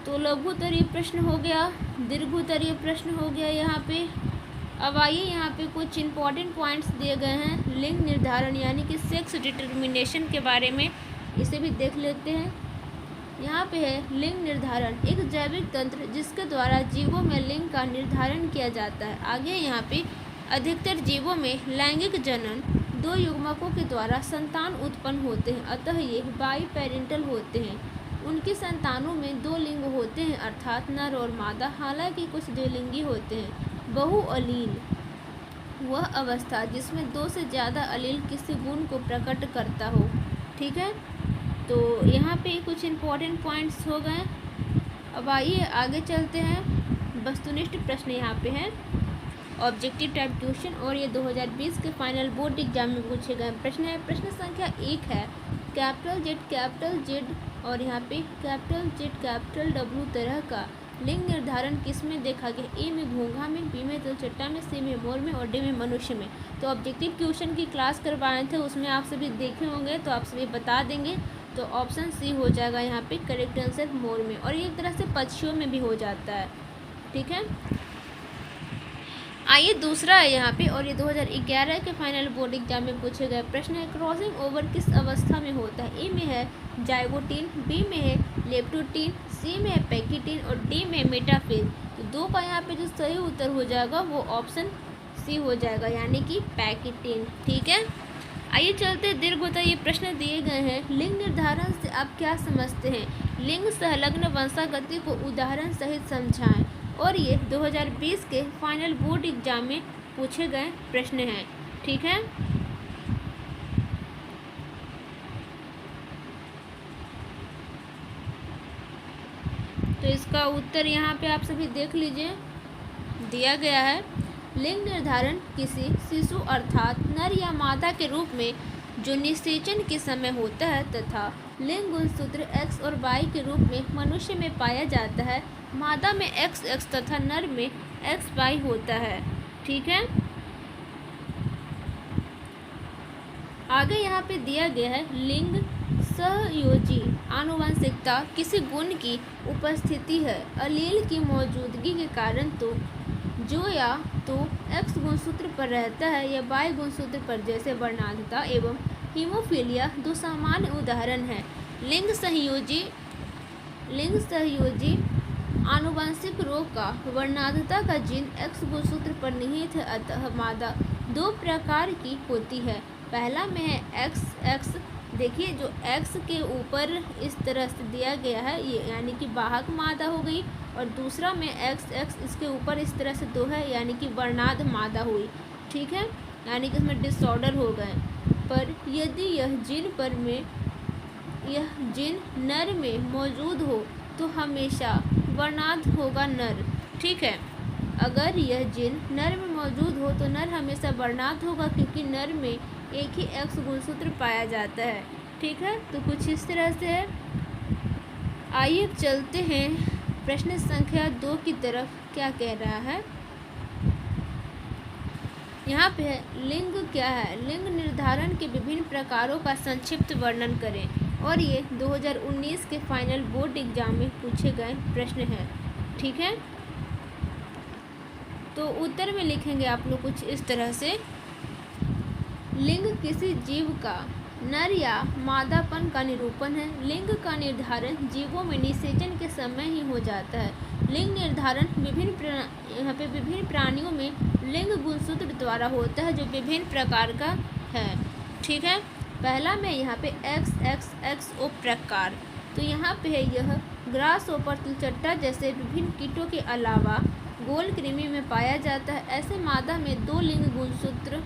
तो लघुत्तरीय प्रश्न हो गया, दीर्घोत्तरीय प्रश्न हो गया यहाँ पे। अब आइए यहाँ पे कुछ इंपॉर्टेंट पॉइंट्स दिए गए हैं लिंग निर्धारण यानी कि सेक्स डिटर्मिनेशन के बारे में, इसे भी देख लेते हैं। यहाँ पे है लिंग निर्धारण, एक जैविक तंत्र जिसके द्वारा जीवों में लिंग का निर्धारण किया जाता है। आगे यहाँ पे अधिकतर जीवों में लैंगिक जनन 2 युग्मकों के द्वारा संतान उत्पन्न होते हैं, अतः ये बाईपेरेंटल होते हैं। उनकी संतानों में 2 लिंग होते हैं अर्थात नर और मादा, हालांकि कुछ द्विलिंगी होते हैं। बहुअलील वह अवस्था जिसमें दो से ज़्यादा अलील किसी गुण को प्रकट करता हो। ठीक है, तो यहाँ पे कुछ इम्पोर्टेंट पॉइंट्स हो गए। अब आइए आगे चलते हैं। वस्तुनिष्ठ प्रश्न यहाँ पे हैं, ऑब्जेक्टिव टाइप क्वेश्चन, और ये 2020 के फाइनल बोर्ड एग्जाम में पूछे गए प्रश्न है। प्रश्न संख्या 1 है, कैपिटल जेड और यहाँ पे कैपिटल जेड कैपिटल डब्ल्यू तरह का लिंग निर्धारण किस में देखा गया? ए में घोंघा में, बी में तिलचट्टा में, सी में मोर में और डी में मनुष्य में। तो ऑब्जेक्टिव क्वेश्चन की क्लास करवाए थे, उसमें आप सभी देखे होंगे, तो आप सभी बता देंगे। तो ऑप्शन सी हो जाएगा यहाँ पे करेक्ट आंसर, मोर में। और ये एक तरह से पक्षियों में भी हो जाता है। ठीक है, आइए दूसरा है यहाँ पे, और ये 2011 के फाइनल बोर्ड एग्जाम में पूछे गए प्रश्न है। क्रॉसिंग ओवर किस अवस्था में होता है? ए में है जाइगोटीन, बी में है लेप्टोटीन, सी में है पैकिटीन और डी में मेटाफेज। तो दो का यहाँ पे जो सही उत्तर हो जाएगा वो ऑप्शन सी हो जाएगा, यानी कि पैकिटीन। ठीक है, आइए चलते दीर्घ होता ये प्रश्न दिए गए हैं। लिंग निर्धारण से आप क्या समझते हैं? लिंग संलग्न वंशागति को उदाहरण सहित समझाएं। और ये 2020 के फाइनल बोर्ड एग्जाम में पूछे गए प्रश्न हैं। ठीक है, तो इसका उत्तर यहाँ पे आप सभी देख लीजिए, दिया गया है। लिंग निर्धारण किसी शिशु अर्थात नर या मादा के रूप में जो निषेचन के समय होता है तथा लिंग गुणसूत्र X और Y के रूप में मनुष्य में पाया जाता है। मादा में XX तथा नर में XY होता है। ठीक है, आगे यहाँ पे दिया गया है लिंग सहयोजी आनुवंशिकता किसी गुण की उपस्थिति है अलील की मौजूदगी के कारण, तो जो या तो X गुणसूत्र पर रहता है या Y गुणसूत्र पर, जैसे वर्णांधता एवं हीमोफीलिया दो सामान्य उदाहरण हैं। लिंग सहयोजी आनुवंशिक रोग का वर्णांधता का जीन X गुणसूत्र पर निहित है, अतः मादा दो प्रकार की होती है। पहला में है XX, देखिए जो X के ऊपर इस तरह से दिया गया है ये, यानी कि वाहक मादा हो गई, और दूसरा में XX इसके ऊपर इस तरह से दो है, यानी कि वर्णांध मादा हुई। ठीक है, यानी कि इसमें डिसऑर्डर हो गए। पर यदि यह जीन नर में मौजूद हो तो हमेशा वर्णांध होगा नर। ठीक है, अगर यह जीन नर में मौजूद हो तो नर हमेशा वर्णांध होगा, क्योंकि नर में एक ही X गुणसूत्र पाया जाता है। ठीक है, तो कुछ इस तरह से है। आइए चलते हैं प्रश्न संख्या 2 की तरफ, क्या कह रहा है। यहाँ पे है लिंग क्या है? लिंग निर्धारण के विभिन्न प्रकारों का संक्षिप्त वर्णन करें। और ये 2019 के फाइनल बोर्ड एग्जाम में पूछे गए प्रश्न हैं। ठीक है, तो उत्तर में लिखेंगे आप लोग कुछ इस तरह से। लिंग किसी जीव का नर या मादापन का निरूपण है। लिंग का निर्धारण जीवों में निषेचन के समय ही हो जाता है। लिंग निर्धारण विभिन्न प्राणियों में लिंग गुणसूत्र द्वारा होता है, जो विभिन्न प्रकार का है। ठीक है, पहला में यहाँ पे XXXO प्रकार, तो यहाँ पे है यह ग्रास ओपर तिलचट्टा जैसे विभिन्न कीटों के अलावा गोल कृमि में पाया जाता है। ऐसे मादा में दो लिंग गुणसूत्र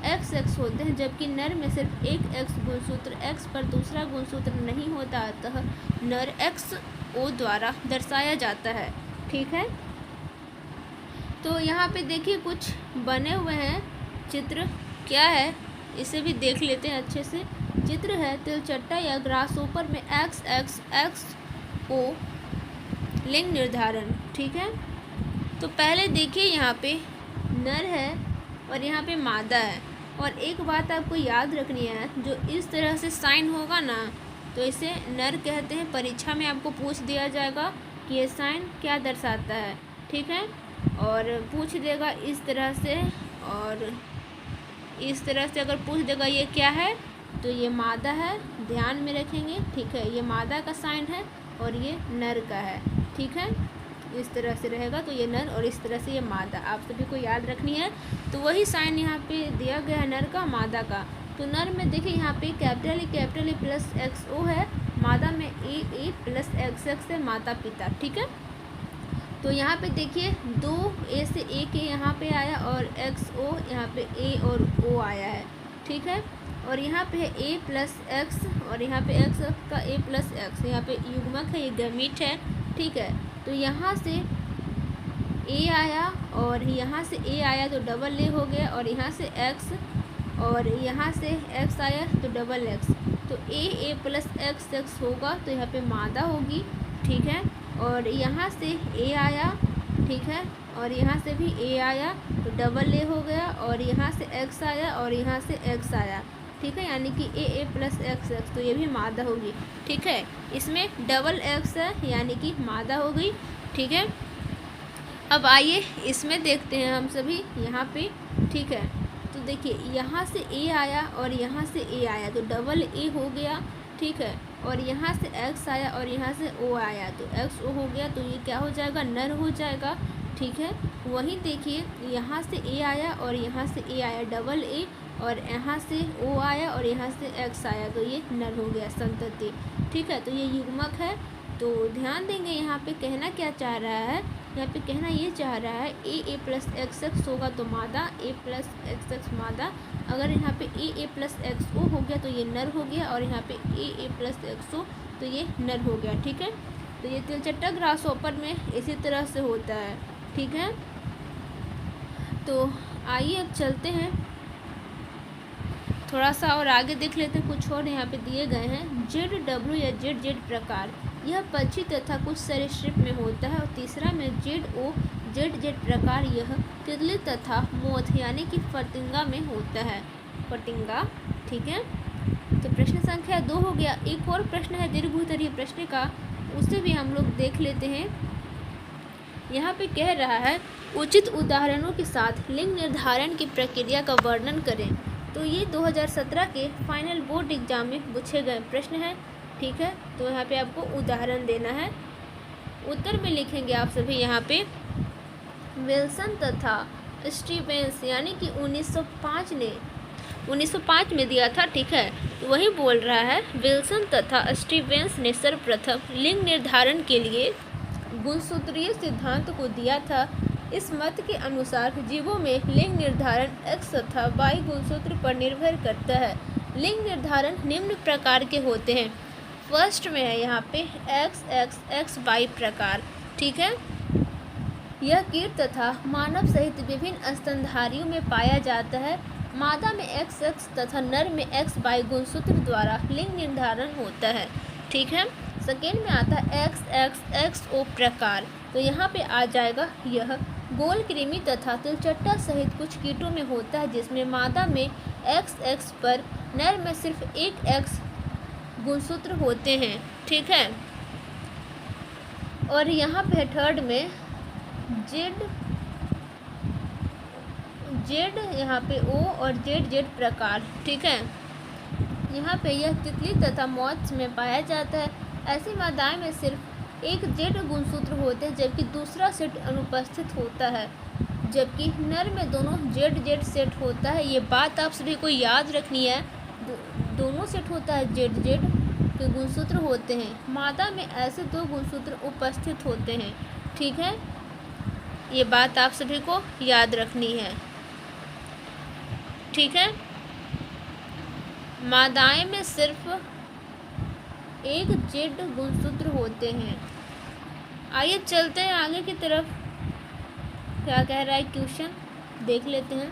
XX होते हैं, जबकि नर में सिर्फ एक X गुणसूत्र, X पर दूसरा गुणसूत्र नहीं होता, अतः नर XO द्वारा दर्शाया जाता है। ठीक है, तो यहाँ पे देखिए कुछ बने हुए हैं चित्र, क्या है इसे भी देख लेते हैं अच्छे से। चित्र है तिलचट्टा या ग्रासहोपर में XXXO लिंग निर्धारण। ठीक है, तो पहले देखिए यहाँ पे नर है और यहाँ पे मादा है। और एक बात आपको याद रखनी है, जो इस तरह से साइन होगा ना, तो इसे नर कहते हैं। परीक्षा में आपको पूछ दिया जाएगा कि ये साइन क्या दर्शाता है। ठीक है, और पूछ देगा इस तरह से, और इस तरह से अगर पूछ देगा ये क्या है, तो ये मादा है, ध्यान में रखेंगे। ठीक है, ये मादा का साइन है और ये नर का है। ठीक है, इस तरह से रहेगा, तो ये नर और इस तरह से ये मादा, आप सभी को याद रखनी है। तो वही साइन यहाँ पे दिया गया है नर का, मादा का। तो नर में देखिए यहाँ पे कैपिटल ए प्लस XO है, मादा में A प्लस XX है, माता पिता। ठीक है, तो यहाँ पे देखिए 2a से a के यहाँ पे आया और xo यहाँ पे a और o आया है, ठीक है। और यहाँ पे है a प्लस एक्स और यहाँ पे x का a प्लस एक्स, यहाँ पे युग्मक है, ये गैमीट है, ठीक है। तो यहाँ से a आया और यहाँ से a आया तो डबल a हो गया, और यहाँ से x और यहाँ से x आया तो डबल x, तो a प्लस x होगा तो यहाँ पे मादा होगी, ठीक है। और यहाँ से a आया, ठीक है, और यहाँ से भी a आया तो डबल a हो गया, और यहाँ से x आया और यहाँ से x आया, ठीक है, यानी कि a प्लस x, तो ये भी मादा होगी, ठीक है। इसमें डबल x है यानी कि मादा हो गई, ठीक है। अब आइए इसमें देखते हैं हम सभी यहाँ पे, ठीक है। तो देखिए यहाँ से a आया और यहाँ से a आया तो डबल a हो गया, ठीक है। और यहाँ से x आया और यहाँ से o आया तो xo हो गया, तो ये क्या हो जाएगा, नर हो जाएगा, ठीक है। वहीं देखिए यहाँ से a आया और यहाँ से a आया डबल a, और यहाँ से o आया और यहाँ से x आया तो ये नर हो गया, संतति, ठीक है। तो ये युग्मक है। तो ध्यान देंगे यहाँ पे कहना क्या चाह रहा है, यहाँ पे कहना ये चाह रहा है a प्लस x होगा तो मादा, a प्लस x मादा, अगर यहाँ पे a प्लस xo हो गया तो ये नर हो गया, और यहाँ पे a प्लस xo तो ये नर हो गया, ठीक है। तो ये तिलचट्टा ग्रासहॉपर में इसी तरह से होता है, ठीक है। तो आइए अब चलते हैं थोड़ा सा और आगे देख लेते हैं, कुछ और यहाँ पे दिए गए हैं। ZW या ZZ प्रकार, यह पक्षी तथा कुछ सरीसृप में होता है। और तीसरा में ZO ZZ प्रकार, यह तितली तथा मोथ यानी कि फटिंगा में होता है, फटिंगा, ठीक है। तो प्रश्न संख्या 2 हो गया। एक और प्रश्न है दीर्घोत्तरीय प्रश्न का, उसे भी हम लोग देख लेते हैं। यहाँ पे कह रहा है उचित उदाहरणों के साथ लिंग निर्धारण की प्रक्रिया का वर्णन करें। तो ये 2017 के फाइनल बोर्ड एग्जाम में पूछे गए प्रश्न है, ठीक है। तो यहाँ पे आपको उदाहरण देना है, उत्तर में लिखेंगे आप सभी यहाँ पे विल्सन तथा स्टीवेंस, यानी कि 1905 में दिया था, ठीक है। तो वही बोल रहा है विल्सन तथा स्टीवेंस ने सर्वप्रथम लिंग निर्धारण के लिए गुणसूत्रीय सिद्धांत को दिया था। इस मत के अनुसार जीवों में लिंग निर्धारण x तथा y गुणसूत्र पर निर्भर करता है। लिंग निर्धारण निम्न प्रकार के होते हैं। फर्स्ट में है यहाँ पे XXXY प्रकार, ठीक है। यह कीट तथा मानव सहित विभिन्न स्तनधारियों में पाया जाता है। मादा में XX तथा नर में XY गुणसूत्र द्वारा लिंग निर्धारण होता है, ठीक है। सेकेंड में आता है XXXO प्रकार, तो यहाँ पे आ जाएगा यह गोल कृमि तथा तिलचट्टा सहित कुछ कीटों में होता है, जिसमें मादा में XX पर नर में सिर्फ एक X गुणसूत्र होते हैं, ठीक है। और यहाँ पे थर्ड में Z यहाँ पे O और ZZ प्रकार, ठीक है। यहाँ पे यह तितली तथा मौत में पाया जाता है। ऐसी मादाएं में सिर्फ एक Z गुणसूत्र होते हैं, जबकि दूसरा सेट अनुपस्थित होता है, जबकि नर में दोनों ZZ सेट होता है। ये बात आप सभी को याद रखनी है, दोनों सेट होता है, ZZ के गुणसूत्र होते हैं। मादा में ऐसे दो गुणसूत्र उपस्थित होते हैं, ठीक है। ये बात आप सभी को याद रखनी है, ठीक है। मादाएं में सिर्फ एक Z गुणसूत्र होते हैं। आइए चलते हैं आगे की तरफ, क्या कह रहा है क्वेश्चन देख लेते हैं।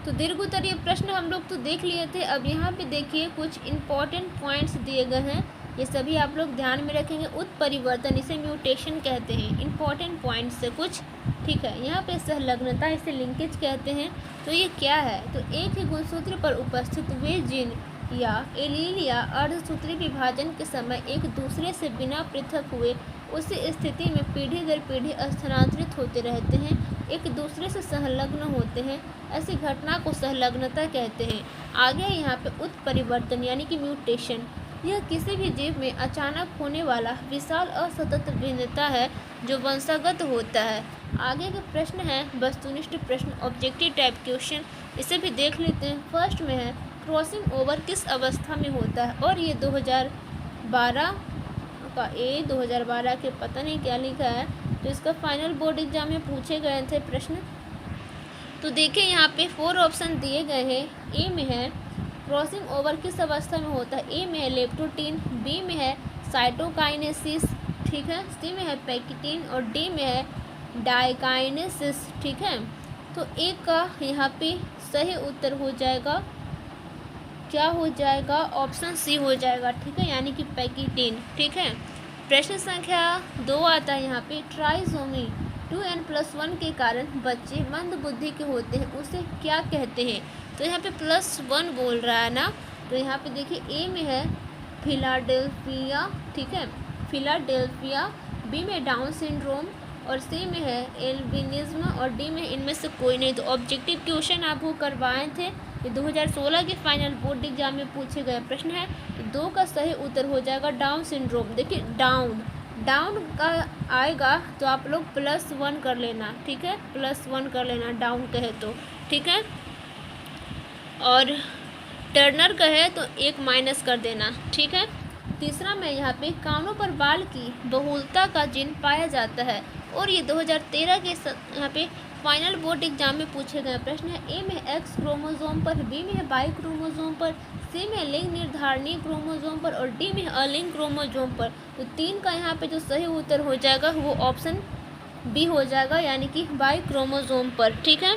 तो दीर्घोत्तरीय प्रश्न हम लोग तो देख लिए थे। अब यहाँ पे देखिए कुछ इम्पॉर्टेंट पॉइंट्स दिए गए हैं, ये सभी आप लोग ध्यान में रखेंगे। उत्परिवर्तन, इसे म्यूटेशन कहते हैं। इम्पॉर्टेंट पॉइंट्स से कुछ, ठीक है। यहाँ पे सहलग्नता, इसे लिंकेज कहते हैं। तो ये क्या है, तो एक ही गुणसूत्र पर उपस्थित वे जीन या एलील या अर्धसूत्री विभाजन के समय एक दूसरे से बिना पृथक हुए उसी स्थिति में पीढ़ी दर पीढ़ी स्थानांतरित होते रहते हैं, एक दूसरे से संलग्न होते हैं। ऐसी घटना को सहलग्नता कहते हैं। आगे यहाँ पे उत्परिवर्तन यानी कि म्यूटेशन, यह किसी भी जीव में अचानक होने वाला विशाल असतत भिन्नता है जो वंशागत होता है। आगे का प्रश्न है वस्तुनिष्ठ प्रश्न, ऑब्जेक्टिव टाइप क्वेश्चन, इसे भी देख लेते हैं। फर्स्ट में है क्रॉसिंग ओवर किस अवस्था में होता है, और ये 2012 आपका ए 2012 के पता नहीं क्या लिखा है, तो इसका फाइनल बोर्ड एग्जाम में पूछे गए थे प्रश्न। तो देखिए यहाँ पे 4 ऑप्शन दिए गए हैं। ए में है क्रॉसिंग ओवर किस अवस्था में होता है, ए में है लेप्टोटीन, बी में है साइटोकाइनेसिस, ठीक है, सी में है पैक्टिन और डी में है डाइकाइनेसिस, ठीक है। तो ए का यहाँ पे सही उत्तर हो जाएगा, क्या हो जाएगा, ऑप्शन सी हो जाएगा, ठीक है, यानी कि पैक्टिन, ठीक है। प्रश्न संख्या 2 आता है यहाँ पे, ट्राइसोमी 2n+1 के कारण बच्चे मंद बुद्धि के होते हैं, उसे क्या कहते हैं। तो यहाँ पे +1 बोल रहा है ना, तो यहाँ पे देखिए ए में है फिलाडेल्फिया, ठीक है, फिलाडेल्फिया, बी में डाउन सिंड्रोम और सी में है एल्बिनिज्म और डी में इनमें से कोई नहीं। तो ऑब्जेक्टिव क्वेश्चन आपको करवाए थे, ये 2016 के फाइनल बोर्ड एग्जाम में पूछे गए प्रश्न है। तो 2 का सही उत्तर हो जाएगा डाउन सिंड्रोम। देखिए डाउन का आएगा तो आप लोग +1 कर लेना, ठीक है, +1 कर लेना डाउन कहे तो, ठीक है, और टर्नर कहे तो 1 माइनस कर देना, ठीक है। तीसरा में यहाँ पे कानों पर बाल की बहुलता का जिन पाया जाता है, और ये 2013 के यहाँ पे फाइनल बोर्ड एग्जाम में पूछे गए प्रश्न है। ए में एक्स क्रोमोसोम पर, बी में है वाई क्रोमोसोम पर, सी में लिंग निर्धारणीय क्रोमोसोम पर और डी में अलिंग क्रोमोसोम पर। तो 3 का यहाँ पे जो सही उत्तर हो जाएगा वो ऑप्शन बी हो जाएगा, यानी कि वाई क्रोमोसोम पर, ठीक है।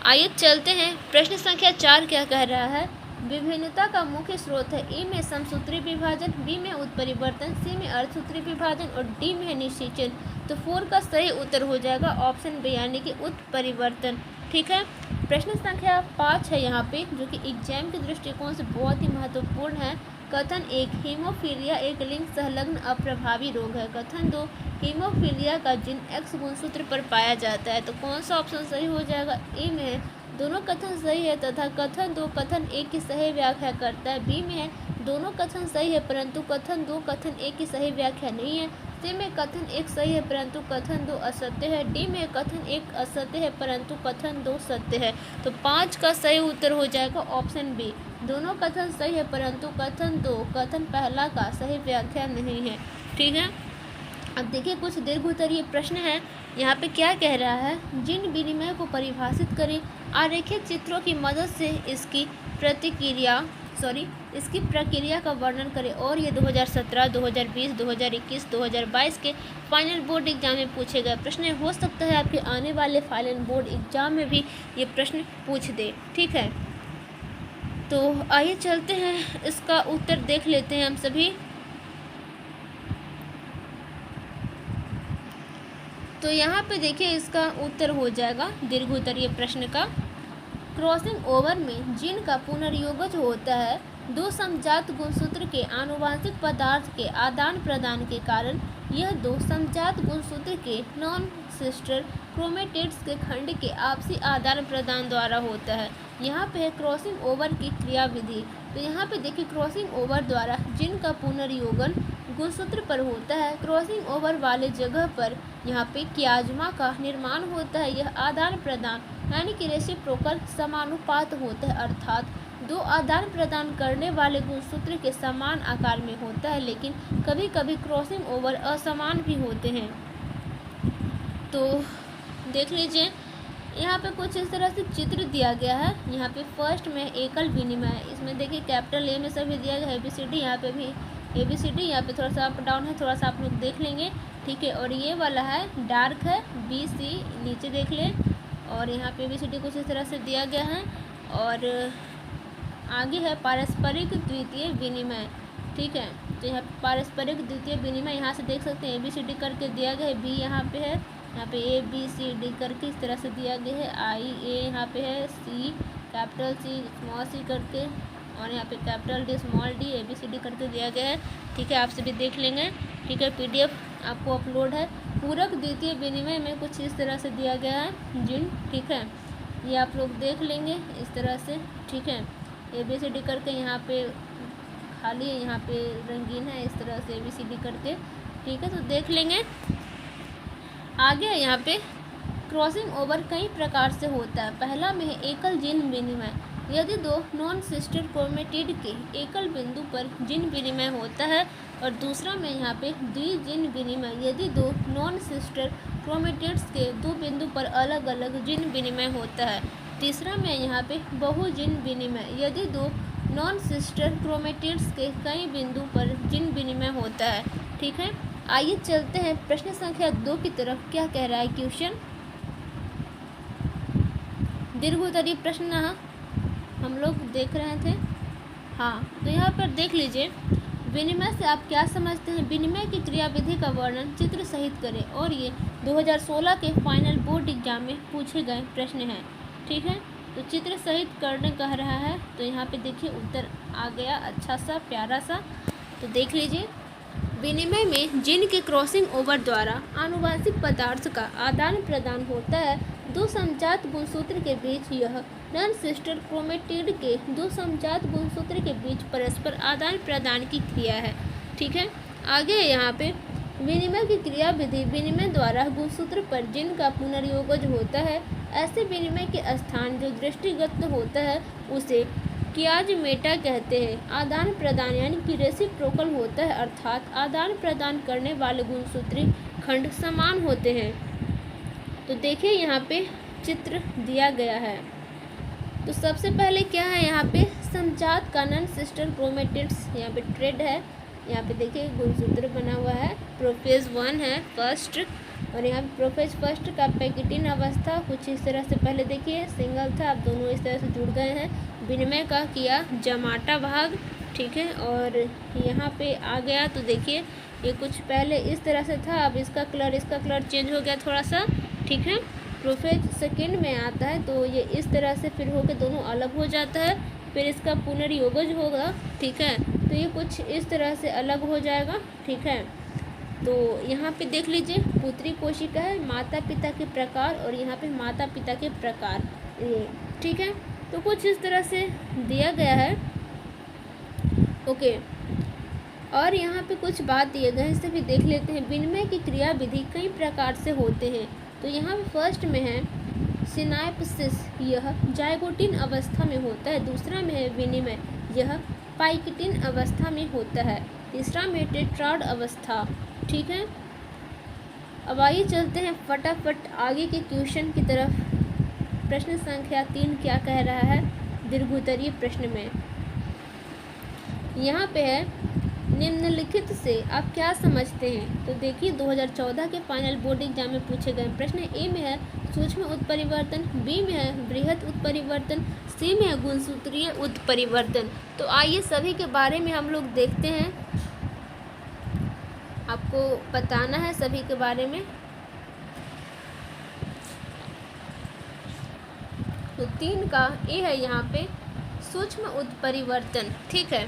आइए चलते हैं, प्रश्न संख्या 4 क्या कह रहा है, विभिन्नता का मुख्य स्रोत है। ए में समसूत्री विभाजन, बी में उत्परिवर्तन, सी में अर्धसूत्री विभाजन और डी में निषेचन। तो 4 का सही उत्तर हो जाएगा ऑप्शन बी, यानी कि उत्परिवर्तन, ठीक है। प्रश्न संख्या 5 है यहाँ पे, जो कि एग्जाम के दृष्टिकोण से बहुत ही महत्वपूर्ण है। कथन 1, हीमोफीलिया एक लिंग संलग्न अप्रभावी रोग है। कथन 2, हीमोफीलिया का जिन एक्स गुणसूत्र पर पाया जाता है। तो कौन सा ऑप्शन सही हो जाएगा, ए में है दोनों कथन सही है तथा कथन 2 कथन 1 की सही व्याख्या करता है। बी में है दोनों कथन सही है परंतु कथन 2 कथन 1 की सही व्याख्या नहीं है। सी में कथन 1 सही है परंतु कथन 2 असत्य है। डी में कथन 1 असत्य है परंतु कथन 2 सत्य है। तो 5 का सही उत्तर हो जाएगा ऑप्शन बी, दोनों कथन सही है परंतु कथन 2 कथन पहला का सही व्याख्या नहीं है, ठीक है। अब देखिए कुछ दीर्घोत्तरीय प्रश्न है। यहाँ पे क्या कह रहा है, जिन विनिमय को परिभाषित करें, आरेखित चित्रों की मदद से इसकी प्रक्रिया का वर्णन करें। और ये 2017, 2020, 2021, 2022 के फाइनल बोर्ड एग्जाम में पूछे गए प्रश्न हो सकता है आपके आने वाले फाइनल बोर्ड एग्जाम में भी ये प्रश्न पूछ दे, ठीक है। तो आइए चलते हैं, इसका उत्तर देख लेते हैं हम सभी। तो यहाँ पे देखिए इसका उत्तर हो जाएगा दीर्घोत्तरीय प्रश्न का, क्रॉसिंग ओवर में जीन का पुनर्योगज होता है। 2 समजात गुणसूत्र के आनुवांशिक पदार्थ के आदान प्रदान के कारण यह 2 समजात गुणसूत्र के नॉन सिस्टर क्रोमेटिड्स के खंड के आपसी आदान प्रदान द्वारा होता है। यहाँ पे है क्रॉसिंग ओवर की क्रियाविधि। तो यहाँ पे देखिए क्रॉसिंग ओवर द्वारा जीन का पुनर्योगन गुणसूत्र पर होता है। क्रॉसिंग ओवर वाले जगह पर यहाँ पे कियाज्मा का निर्माण होता है। यह आदान प्रदान यानी कि रेसिप्रोकल समानुपात होता है, अर्थात 2 आदान प्रदान करने वाले गुणसूत्र के समान आकार में होता है, लेकिन कभी कभी क्रॉसिंग ओवर असमान भी होते हैं। तो देख लीजिए यहाँ पे कुछ इस तरह से चित्र दिया गया है। यहाँ पे फर्स्ट में एकल विनिमय है, इसमें देखिए कैपिटल ए में सभी दिया गया है, ABCD, यहाँ पे भी ABCD, यहाँ पे थोड़ा सा अप डाउन है, थोड़ा सा आप लोग देख लेंगे, ठीक है। और ये वाला है डार्क है, BC नीचे देख लें, और यहाँ पे ABCD कुछ इस तरह से दिया गया है। और आगे है पारस्परिक द्वितीय विनिमय, ठीक है। तो यहाँ पे पारस्परिक द्वितीय विनिमय यहाँ से देख सकते हैं, ABCD करके दिया गया है, B यहाँ पे है, यहाँ पे ABCD करके इस तरह से दिया गया है, IA यहाँ पे है, C capital C small c करके, और यहाँ पे capital D small d ABCD करके दिया गया है, ठीक है। आप सभी देख लेंगे, ठीक है। PDF आपको अपलोड है। पूरक द्वितीय विनिमय में कुछ इस तरह से दिया गया है जिन, ठीक है, ये आप लोग देख लेंगे इस तरह से, ठीक है। ABCD करके यहाँ पे खाली है, यहाँ पे रंगीन है, इस तरह से ABCD करके, ठीक है। तो देख लेंगे। आगे यहाँ पे क्रॉसिंग ओवर कई प्रकार से होता है। पहला में है एकल जीन विनिमय, यदि दो नॉन सिस्टर क्रोमेटिड के एकल बिंदु पर जिन विनिमय होता है, और दूसरा में यहाँ पे द्विजिन विनिमय, यदि दो नॉन सिस्टर क्रोमेटिड्स के दो बिंदु पर अलग अलग जिन विनिमय होता है। तीसरा में यहाँ पे बहुजिन विनिमय, यदि दो नॉन सिस्टर क्रोमेटिड्स के कई बिंदु पर जिन विनिमय होता है। ठीक है, आइए चलते हैं प्रश्न संख्या 2 की तरफ। क्या कह रहा है क्वेश्चन? दीर्घोत्तरीय प्रश्न हम लोग देख रहे थे। हाँ, तो यहाँ पर देख लीजिए, विनिमय से आप क्या समझते हैं? विनिमय की क्रियाविधि का वर्णन चित्र सहित करें। और ये 2016 के फाइनल बोर्ड एग्जाम में पूछे गए प्रश्न हैं। ठीक है, तो चित्र सहित करने कह रहा है, तो यहाँ पे देखिए उत्तर आ गया अच्छा सा प्यारा सा। तो देख लीजिए, विनिमय में जिन के क्रॉसिंग ओवर द्वारा आनुवंशिक पदार्थ का आदान प्रदान होता है। दो समजात गुणसूत्र के बीच, यह नॉन सिस्टर क्रोमेटिड के दो समजात गुणसूत्र के बीच परस्पर आदान प्रदान की क्रिया है। ठीक है, आगे यहाँ पे विनिमय की क्रिया विधि, विनिमय द्वारा गुणसूत्र पर जिन का पुनर्योगज होता है। ऐसे विनिमय के स्थान जो दृष्टिगत होता है उसे कियाज मेटा कहते हैं। आदान प्रदान यानी कि रेसिप्रोकल होता है, अर्थात आदान प्रदान करने वाले गुणसूत्री खंड समान होते हैं। तो देखिए यहाँ पे चित्र दिया गया है। तो सबसे पहले क्या है, यहाँ पे समजात का नॉन सिस्टर क्रोमेटिड्स, यहाँ पे ट्रेड है, यहाँ पे देखिए गुणसूत्र बना हुआ है, प्रोफेज 1 है फर्स्ट, और यहाँ पे प्रोफेज फर्स्ट का पैकेटिन अवस्था कुछ इस तरह से, पहले देखिए सिंगल था, अब दोनों इस तरह से जुड़ गए हैं। विनिमय का किया जमाटा भाग। ठीक है, और यहाँ पे आ गया, तो देखिए ये कुछ पहले इस तरह से था, अब इसका कलर चेंज हो गया थोड़ा सा। ठीक है, प्रोफेज सेकेंड में आता है, तो ये इस तरह से फिर होके दोनों अलग हो जाता है, फिर इसका पुनर्योगज होगा। ठीक है, तो ये कुछ इस तरह से अलग हो जाएगा। ठीक है, तो यहाँ पे देख लीजिए पुत्री कोशिका है, माता पिता के प्रकार, और यहाँ पे माता पिता के प्रकार ये। ठीक है, तो कुछ इस तरह से दिया गया है। ओके, और यहाँ पे कुछ बात दिए गए हैं, इसे भी देख लेते हैं। विनिमय की क्रिया विधि कई प्रकार से होते हैं। तो यहाँ पे फर्स्ट में है सिनाप्सिस, यह जाइगोटिन अवस्था में होता है। दूसरा में है विनिमय, यह पाइकेटिन अवस्था में होता है। तीसरा में टेट्राड अवस्था। ठीक है, अब आइए चलते हैं फटाफट आगे के क्वेश्चन की तरफ। प्रश्न संख्या 3 क्या कह रहा है दीर्घोत्तरीय प्रश्न में? यहाँ पे है, निम्नलिखित से आप क्या समझते हैं? तो देखिए 2014 के फाइनल बोर्ड एग्जाम में पूछे गए प्रश्न। ए में है सूक्ष्म उत्परिवर्तन, बी में है बृहत उत्परिवर्तन, सी में है गुणसूत्रीय उत्परिवर्तन। तो आइए सभी के बारे में हम लोग देखते हैं, आपको बताना है सभी के बारे में। तो 3 का ए है यहाँ पे सूक्ष्म उत्परिवर्तन। ठीक है,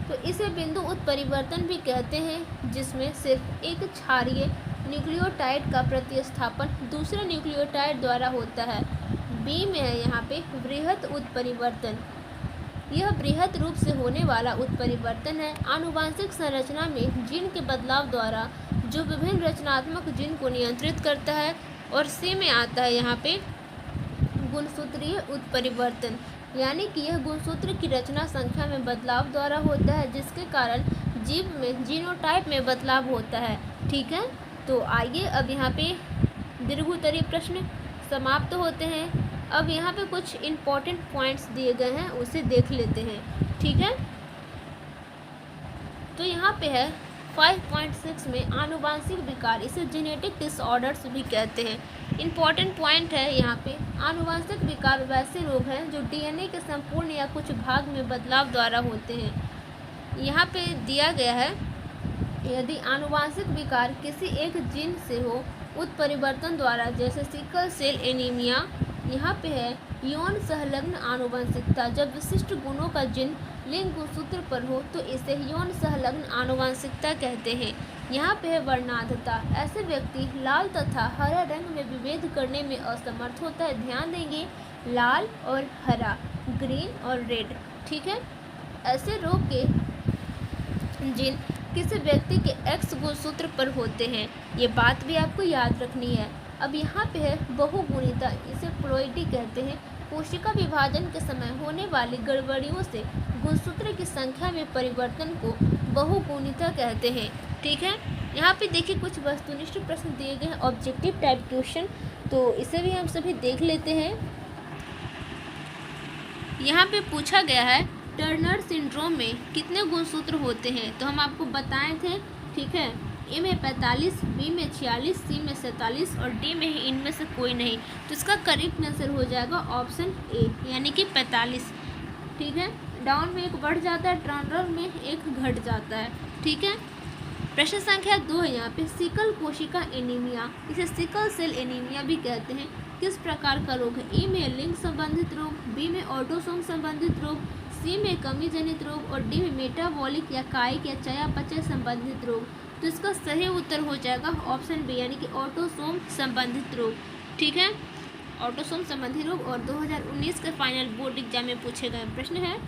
तो इसे बिंदु उत्परिवर्तन भी कहते हैं, जिसमें सिर्फ एक क्षारीय न्यूक्लियोटाइड का प्रतिस्थापन दूसरे न्यूक्लियोटाइड द्वारा होता है। बी में है यहाँ पे बृहत उत्परिवर्तन, यह बृहत रूप से होने वाला उत्परिवर्तन है, आनुवांशिक संरचना में जीन के बदलाव द्वारा, जो विभिन्न रचनात्मक जीन को नियंत्रित करता है। और सी में आता है यहाँ पे गुणसूत्रीय उत्परिवर्तन, यानी कि यह गुणसूत्र की रचना संख्या में बदलाव द्वारा होता है, जिसके कारण जीव में जीनोटाइप में बदलाव होता है। ठीक है, तो आइए अब यहाँ पे दीर्घोत्तरीय प्रश्न समाप्त होते हैं। अब यहाँ पे कुछ इम्पॉर्टेंट पॉइंट्स दिए गए हैं, उसे देख लेते हैं। ठीक है, तो यहाँ पे है 5.6 में आनुवांशिक विकार, इसे जेनेटिक डिसऑर्डर्स भी कहते हैं। इम्पॉर्टेंट पॉइंट है यहाँ पे, आनुवांशिक विकार वैसे रोग हैं जो डीएनए के संपूर्ण या कुछ भाग में बदलाव द्वारा होते हैं। यहाँ पे दिया गया है, यदि आनुवांशिक विकार किसी एक जीन से हो उत्परिवर्तन द्वारा, जैसे सिकल सेल एनीमिया। यहाँ पे है यौन संलग्न आनुवंशिकता, जब विशिष्ट गुणों का जीन लिंग गुणसूत्र पर हो तो इसे यौन संलग्न आनुवंशिकता कहते हैं। यहाँ पे है वर्णांधता, ऐसे व्यक्ति लाल तथा हरा रंग में विभेद करने में असमर्थ होता है। ध्यान देंगे, लाल और हरा, ग्रीन और रेड। ठीक है, ऐसे रोग के जीन किसी व्यक्ति के एक्स गुणसूत्र पर होते हैं, ये बात भी आपको याद रखनी है। अब यहाँ पे है बहुगुणिता, इसे प्लोइडी कहते हैं। कोशिका विभाजन के समय होने वाली गड़बड़ियों से गुणसूत्र की संख्या में परिवर्तन को बहुगुणिता कहते हैं। ठीक है, यहाँ पे देखिए कुछ वस्तुनिष्ठ प्रश्न दिए गए हैं, ऑब्जेक्टिव टाइप क्वेश्चन, तो इसे भी हम सभी देख लेते हैं। यहाँ पे पूछा गया है टर्नर सिंड्रोम में कितने गुणसूत्र होते हैं, तो हम आपको बताए थे। ठीक है, ए में 45, बी में 46, सी में 47 और डी में ही इनमें से कोई नहीं, तो इसका करेक्ट आंसर हो जाएगा ऑप्शन ए, यानी कि 45। ठीक है, डाउन में एक बढ़ जाता है, टर्नर में एक घट जाता है। ठीक है, प्रश्न संख्या 2 है यहाँ पे, सिकल कोशिका एनीमिया, इसे सिकल सेल एनीमिया भी कहते हैं, किस प्रकार का रोग है? ए में लिंग संबंधित रोग, बी में ऑटोसोम संबंधित रोग, सी में कमी जनित रोग और डी में मेटाबॉलिक या कायिक या चयापचय संबंधित रोग। तो इसका सही उत्तर हो जाएगा ऑप्शन बी, यानी कि ऑटोसोम संबंधित रोग। ठीक है, ऑटोसोम संबंधी रोग और 2019 के फाइनल बोर्ड एग्जाम में पूछे गए प्रश्न है।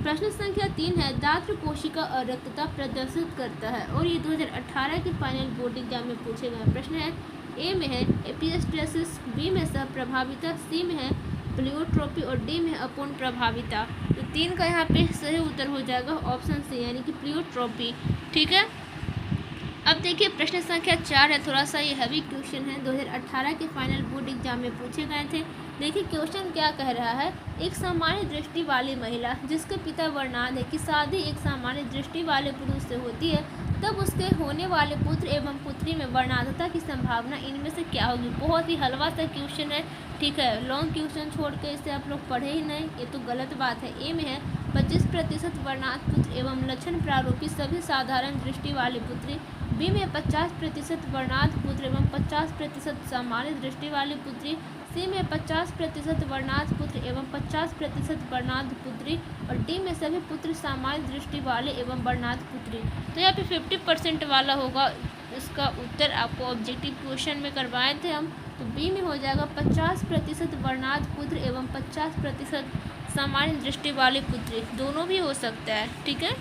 प्रश्न संख्या 3 है, दात्र कोशिका अरक्तता प्रदर्शित करता है, और ये 2018 के फाइनल बोर्ड एग्जाम में पूछे गए प्रश्न है। ए में है एपिस्टेसिस, बी में सहप्रभाविता, सी में है प्लियोट्रोपी और डी में है अपूर्ण प्रभाविता। तो 3 का यहाँ पे सही उत्तर हो जाएगा ऑप्शन सी, यानी कि प्लियोट्रोपी। ठीक है, अब देखिए प्रश्न संख्या 4 है, थोड़ा सा ये हैवी क्वेश्चन है, 2018 के फाइनल बोर्ड एग्जाम में पूछे गए थे। देखिए क्वेश्चन क्या कह रहा है, एक सामान्य दृष्टि वाली महिला जिसके पिता वर्णांध है कि शादी एक सामान्य दृष्टि वाले पुरुष से होती है, तब उसके होने वाले पुत्र एवं पुत्री में वर्णांधता की संभावना इनमें से क्या होगी। बहुत ही हलवा सा क्वेश्चन है। ठीक है, लॉन्ग क्वेश्चन छोड़ के इसे आप लोग पढ़े ही नहीं, ये तो गलत बात है। ए में है 25% वर्णांध पुत्र एवं लक्षण प्रारूपी सभी साधारण दृष्टि वाले पुत्री, बी में 50% वर्णांध पुत्र एवं 50% सामान्य दृष्टि वाली पुत्री, सी में 50% वर्णांध पुत्र एवं 50% वर्णांध पुत्री और डी में सभी पुत्र सामान्य दृष्टि वाले एवं वर्णांध पुत्री। तो यहाँ पे 50% वाला होगा इसका उत्तर। आपको ऑब्जेक्टिव क्वेश्चन में करवाए थे हम, तो बी में हो जाएगा 50% वर्णांध पुत्र एवं 50% सामान्य दृष्टि वाले पुत्री, दोनों भी हो सकता है। ठीक है,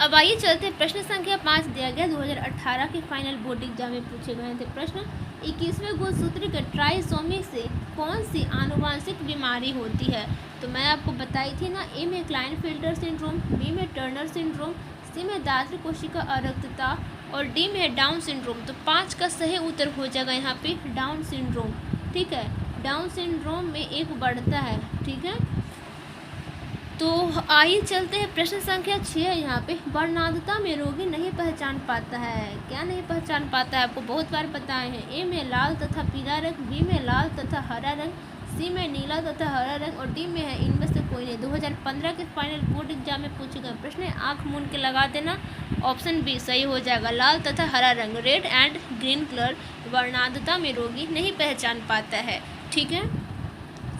अब आइए चलते हैं प्रश्न संख्या 5 दिया गया 2018 के फाइनल बोर्ड एग्जाम में पूछे गए थे प्रश्न। 21वें गुणसूत्र के ट्राइसोमी से कौन सी आनुवांशिक बीमारी होती है? तो मैं आपको बताई थी ना, ए में क्लाइनफेल्टर सिंड्रोम, बी में टर्नर सिंड्रोम, सी में दात्र कोशिका अरक्तता और डी में है डाउन सिंड्रोम। तो 5 का सही उत्तर हो जाएगा यहाँ पे डाउन सिंड्रोम। ठीक है, डाउन सिंड्रोम में एक बढ़ता है। ठीक है, तो आइए चलते हैं प्रश्न संख्या 6 है यहाँ पे, वर्णांधता में रोगी नहीं पहचान पाता है। क्या नहीं पहचान पाता है? आपको बहुत बार बताए हैं। ए में लाल तथा पीला रंग, बी में लाल तथा हरा रंग, सी में नीला तथा हरा रंग और डी में है इनमें से कोई नहीं। 2015 के फाइनल बोर्ड एग्जाम में पूछे गए प्रश्न है, आँख मूंद के लगा देना, ऑप्शन बी सही हो जाएगा, लाल तथा हरा रंग, रेड एंड ग्रीन कलर वर्णांधता में रोगी नहीं पहचान पाता है। ठीक है,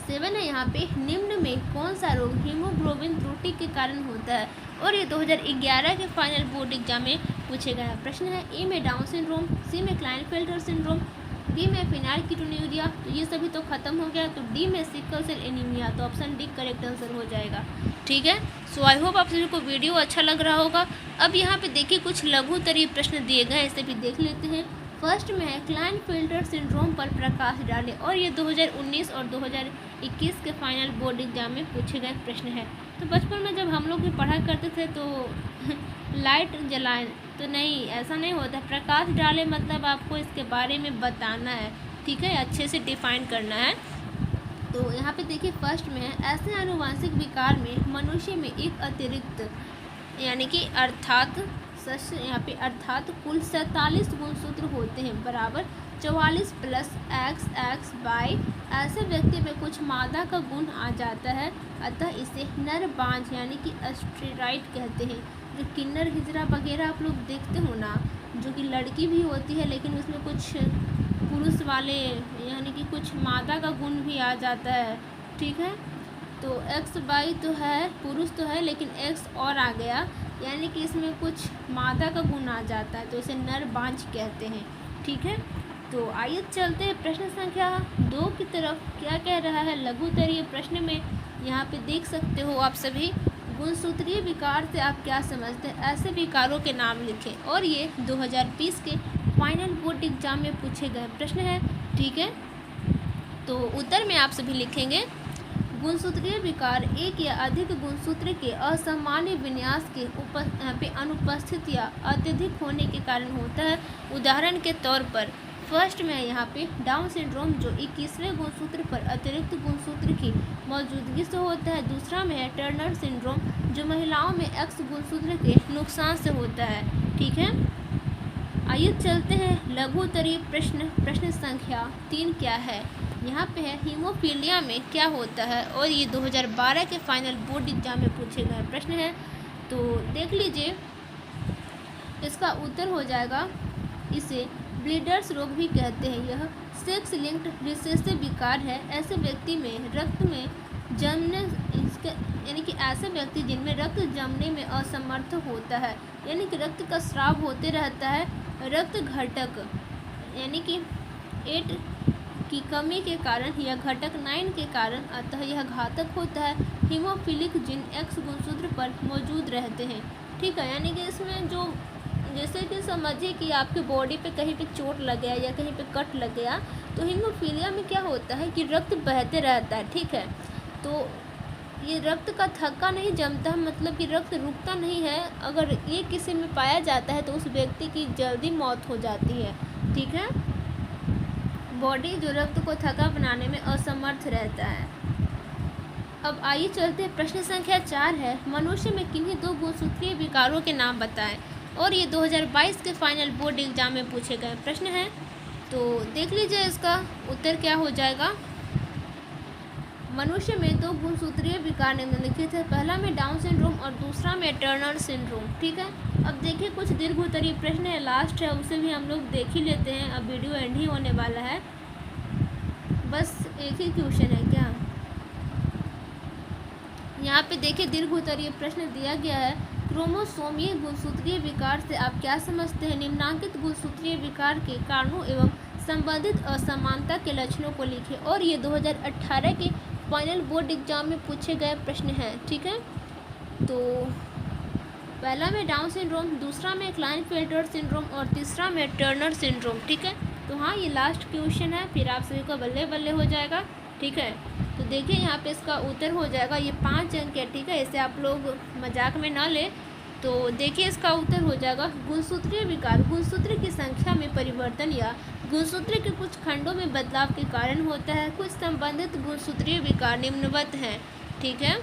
7 है यहाँ पे, निम्न में कौन सा रोग हीमोग्लोबिन त्रुटि के कारण होता है? और ये 2011 के फाइनल बोर्ड एग्जाम में पूछे गए प्रश्न है। ए में डाउन सिंड्रोम, सी में क्लाइनफेल्टर सिंड्रोम, डी में फिनाइलकीटोन्यूरिया, तो ये सभी तो खत्म हो गया, तो डी में सिकल सेल एनीमिया, तो ऑप्शन डी करेक्ट आंसर हो जाएगा। ठीक है, सो आई होप आप सभी को वीडियो अच्छा लग रहा होगा। अब यहाँ पे देखिए कुछ लघुतरीय प्रश्न दिए गए, इसे भी देख लेते हैं। फर्स्ट में है क्लाइनफेल्टर सिंड्रोम पर प्रकाश डाले, और ये 2019 और 2021 के फाइनल बोर्ड एग्जाम में पूछे गए प्रश्न है। तो बचपन में जब हम लोग भी पढ़ा करते थे तो लाइट जलाएं, तो नहीं, ऐसा नहीं होता। प्रकाश डाले मतलब आपको इसके बारे में बताना है। ठीक है, अच्छे से डिफाइन करना है। तो यहाँ पे देखिए फर्स्ट में है, ऐसे आनुवांशिक विकार में मनुष्य में एक अतिरिक्त यानी कि अर्थात कुल 47 गुणसूत्र होते हैं, बराबर 44 प्लस XX बाई ऐसे व्यक्ति में कुछ मादा का गुण आ जाता है, अतः इसे नर बांझ यानी कि अस्टेराइड कहते हैं। जो किन्नर हिजरा वगैरह आप लोग देखते हो ना, जो कि लड़की भी होती है लेकिन उसमें कुछ पुरुष वाले यानी कि कुछ मादा का गुण भी आ जाता है। ठीक है, तो X बाई तो है, पुरुष तो है लेकिन X और आ गया, यानी कि इसमें कुछ मादा का गुण आ जाता है, तो इसे नर बांझ कहते हैं। ठीक है, तो आइए चलते हैं प्रश्न संख्या 2 की तरफ। क्या कह रहा है लघुतरीय प्रश्न में, यहाँ पे देख सकते हो आप सभी। गुणसूत्रीय विकार से आप क्या समझते हैं, ऐसे विकारों के नाम लिखें। और ये 2020 के फाइनल बोर्ड एग्जाम में पूछे गए प्रश्न है, ठीक है। तो उत्तर में आप सभी लिखेंगे, गुणसूत्रीय विकार एक या अधिक गुणसूत्र के असामान्य विन्यास के अनुपस्थित या अत्यधिक होने के कारण होता है। उदाहरण के तौर पर फर्स्ट में यहाँ पे डाउन सिंड्रोम जो 21वें गुणसूत्र पर अतिरिक्त गुणसूत्र की मौजूदगी से होता है। दूसरा में है टर्नर सिंड्रोम जो महिलाओं में एक्स गुणसूत्र के नुकसान से होता है, ठीक है। आइए चलते हैं लघुत्तरीय प्रश्न संख्या 3 क्या है। यहाँ पे है हीमोफीलिया में क्या होता है, और ये 2012 के फाइनल बोर्ड एग्जाम में पूछे गए प्रश्न है। तो देख लीजिए, इसका उत्तर हो जाएगा, इसे ब्लीडर्स रोग भी कहते हैं। यह सेक्स लिंक्ड रिसेसिव विकार है। ऐसे व्यक्ति में रक्त में जमने यानी कि ऐसे व्यक्ति जिनमें रक्त जमने में असमर्थ होता है, यानी कि रक्त का स्राव होते रहता है, रक्त घटक यानी कि 8 की कमी के कारण या घटक 9 के कारण, अतः यह घातक होता है। हीमोफिलिक जिन एक्स गुणसूत्र पर मौजूद रहते हैं, ठीक है। यानी कि इसमें जो जैसे कि समझिए कि आपके बॉडी पे कहीं पे चोट लग गया या कहीं पे कट लग गया, तो हीमोफीलिया में क्या होता है कि रक्त बहते रहता है, ठीक है। तो ये रक्त का थक्का नहीं जमता है, मतलब कि रक्त रुकता नहीं है। अगर ये किसी में पाया जाता है तो उस व्यक्ति की जल्दी मौत हो जाती है, ठीक है। बॉडी जो रक्त को थक्का बनाने में असमर्थ रहता है। अब आइए चलते हैं, प्रश्न संख्या 4 है, मनुष्य में किन्हीं 2 गुणसूत्रीय विकारों के नाम बताएं। और ये 2022 के फाइनल बोर्ड एग्जाम में पूछे गए प्रश्न हैं। तो देख लीजिए इसका उत्तर क्या हो जाएगा। मनुष्य में 2 गुणसूत्रीय विकार निम्नलिखित है। पहला में डाउन सिंड्रोम और दूसरा में टर्नर सिंड्रोम, ठीक है। अब देखिए कुछ दीर्घोत्तरीय प्रश्न है, लास्ट है, उसे भी हम लोग देख ही लेते हैं। अब वीडियो एंड ही होने वाला है, बस एक ही क्वेश्चन है क्या। यहाँ पे देखिए दीर्घोत्तरीय प्रश्न दिया गया है, क्रोमोसोमीय गुणसूत्रीय विकार से आप क्या समझते हैं। निम्नांकित गुणसूत्रीय विकार के कारणों एवं संबंधित असमानता के लक्षणों को लिखें। और ये 2018 के फाइनल बोर्ड एग्जाम में पूछे गए प्रश्न हैं, ठीक है। तो पहला में डाउन सिंड्रोम, दूसरा में क्लाइनफेल्टर सिंड्रोम और तीसरा में टर्नर सिंड्रोम, ठीक है। तो हाँ, ये लास्ट क्वेश्चन है, फिर आप सभी को बल्ले बल्ले हो जाएगा, ठीक है। तो देखिए यहाँ पे इसका उत्तर हो जाएगा, ये 5 अंक है, ठीक है। इसे आप लोग मजाक में ना ले। तो देखिए इसका उत्तर हो जाएगा गुणसूत्रीय विकार गुणसूत्र की संख्या में परिवर्तन या गुणसूत्र के कुछ खंडों में बदलाव के कारण होता है। कुछ संबंधित गुणसूत्रीय विकार निम्नवत हैं, ठीक है।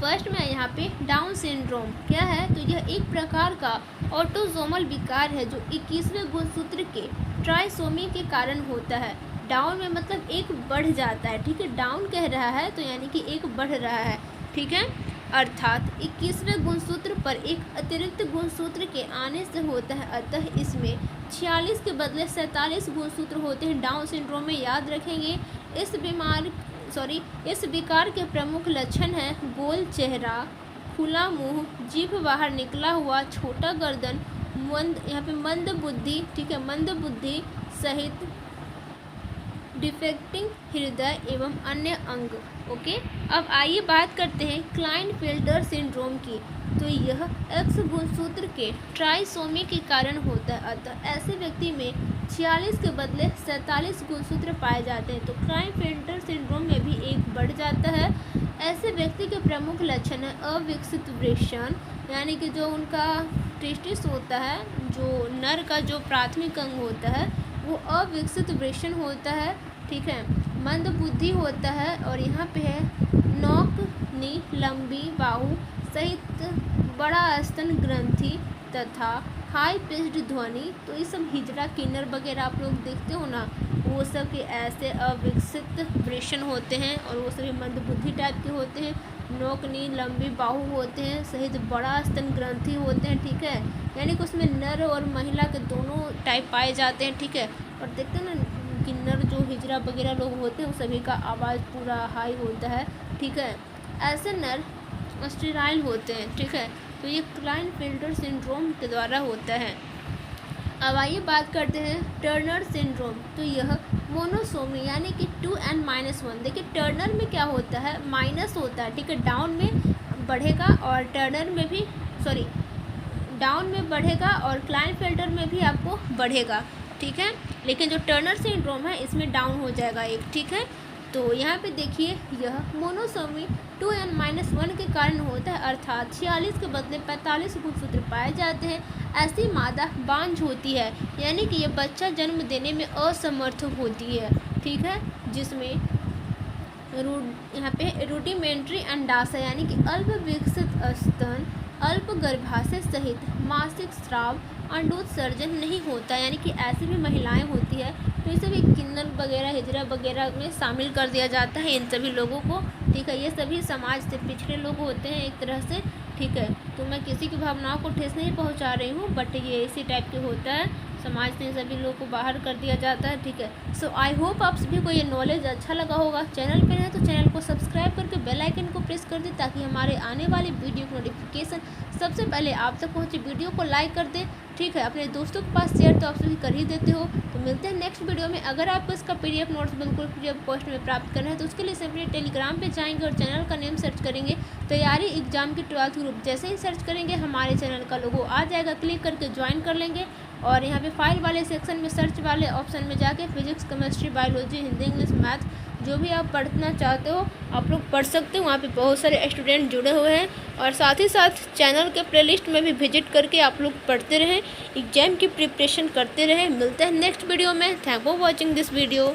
फर्स्ट में यहाँ पे डाउन सिंड्रोम क्या है, तो यह एक प्रकार का ऑटोसोमल विकार है जो 21वें गुणसूत्र के ट्राइसोमी के कारण होता है। डाउन में मतलब एक बढ़ जाता है, ठीक है। डाउन कह रहा है तो यानी कि एक बढ़ रहा है, ठीक है। अर्थात 21वें गुणसूत्र पर एक अतिरिक्त गुणसूत्र के आने से होता है। अतः इसमें 46 के बदले 47 गुणसूत्र होते हैं डाउन सिंड्रोम में, याद रखेंगे। इस विकार के प्रमुख लक्षण हैं गोल चेहरा, खुला मुंह, जीभ बाहर निकला हुआ, छोटा गर्दन, यहाँ पे मंद बुद्धि, ठीक है, मंद बुद्धि सहित डिफेक्टिंग हृदय एवं अन्य अंग। ओके, अब आइए बात करते हैं क्लाइनफेल्टर सिंड्रोम की। तो यह एक्स गुणसूत्र के ट्राइसोमी के कारण होता है। अतः ऐसे व्यक्ति में 46 के बदले 47 गुणसूत्र पाए जाते हैं। तो क्लाइनफेल्टर सिंड्रोम में भी एक बढ़ जाता है। ऐसे व्यक्ति के प्रमुख लक्षण है अविकसित वृषण, यानी कि जो उनका टेस्टिस होता है, जो नर का जो प्राथमिक अंग होता है वो अविकसित वृषण होता है, ठीक है। मंद बुद्धि होता है और यहाँ पे है नौकनी, लंबी बाहु सहित बड़ा स्तन ग्रंथि तथा हाई पिच्ड ध्वनि। तो ये सब हिजड़ा किन्नर वगैरह आप लोग देखते हो ना, वो सब के ऐसे अविकसित वृषण होते हैं और वो सभी मंद बुद्धि टाइप के होते हैं। नौकनी, लंबी बाहु होते हैं सहित बड़ा स्तन ग्रंथि होते हैं, ठीक है। यानी कि उसमें नर और महिला के दोनों टाइप पाए जाते हैं, ठीक है। और देखते हैं ना किन्नर जो हिजड़ा वगैरह लोग होते हैं, उन सभी का आवाज़ पूरा हाई होता है, ठीक है। ऐसे नर स्टेराइल होते हैं, ठीक है। तो ये क्लाइनफेल्टर सिंड्रोम के द्वारा होता है। अब आइए बात करते हैं टर्नर सिंड्रोम। तो यह मोनोसोमी यानी कि 2n-1। देखिए टर्नर में क्या होता है, माइनस होता है, ठीक है। डाउन में बढ़ेगा और टर्नर में भी डाउन में बढ़ेगा और क्लाइनफेल्टर में भी आपको बढ़ेगा, ठीक है। लेकिन जो टर्नर सिंड्रोम है इसमें डाउन हो जाएगा एक, ठीक है। तो यहाँ पे देखिए यह मोनोसोमी 2n-1 के कारण होता है, अर्थात 46 के बदले 45 गुणसूत्र पाए जाते हैं। ऐसी मादा बांझ होती है, यानी कि ये बच्चा जन्म देने में असमर्थ होती है, ठीक है। जिसमें यहाँ पे रूडिमेंट्री अंडाशय यानी कि अल्प विकसित स्तन, अल्प गर्भाशय सहित मासिक स्राव, अंडोत्सर्जन नहीं होता, यानी कि ऐसी भी महिलाएं होती है तो इसे भी किन्नर वगैरह हिजरा वगैरह में शामिल कर दिया जाता है इन सभी लोगों को, ठीक है। ये सभी समाज से पिछड़े लोग होते हैं एक तरह से, ठीक है। तो मैं किसी की भावनाओं को ठेस नहीं पहुंचा रही हूँ, बट ये इसी टाइप के होता है, समाज से सभी लोगों को बाहर कर दिया जाता है, ठीक है। सो आई होप आप सभी को ये नॉलेज अच्छा लगा होगा। चैनल पर है तो चैनल को सब्सक्राइब करके बेल आइकन को प्रेस कर दें ताकि हमारे आने वाली वीडियो की नोटिफिकेशन सबसे पहले आप तक पहुँचे। वीडियो को लाइक कर दें, ठीक है। अपने दोस्तों के पास शेयर तो आप सभी कर ही देते हो। तो मिलते हैं नेक्स्ट वीडियो में। अगर आपको इसका PDF नोट्स बिल्कुल फ्री ऑफ कॉस्ट में प्राप्त करना है तो उसके लिए सिंपली टेलीग्राम पे जाएंगे और चैनल का नेम सर्च करेंगे, तैयारी एग्जाम की 12th ग्रुप। जैसे ही सर्च करेंगे हमारे चैनल का लोगो आ जाएगा, क्लिक करके ज्वाइन कर लेंगे और यहाँ पे फाइल वाले सेक्शन में सर्च वाले ऑप्शन में जाके physics, chemistry, biology, Hindi, English, math जो भी आप पढ़ना चाहते हो आप लोग पढ़ सकते हो। वहाँ पे बहुत सारे स्टूडेंट जुड़े हुए हैं और साथ ही साथ चैनल के प्लेलिस्ट में भी विजिट करके आप लोग पढ़ते रहें, एग्जाम की प्रिपरेशन करते रहें। मिलते हैं नेक्स्ट वीडियो में। Thank for watching this video.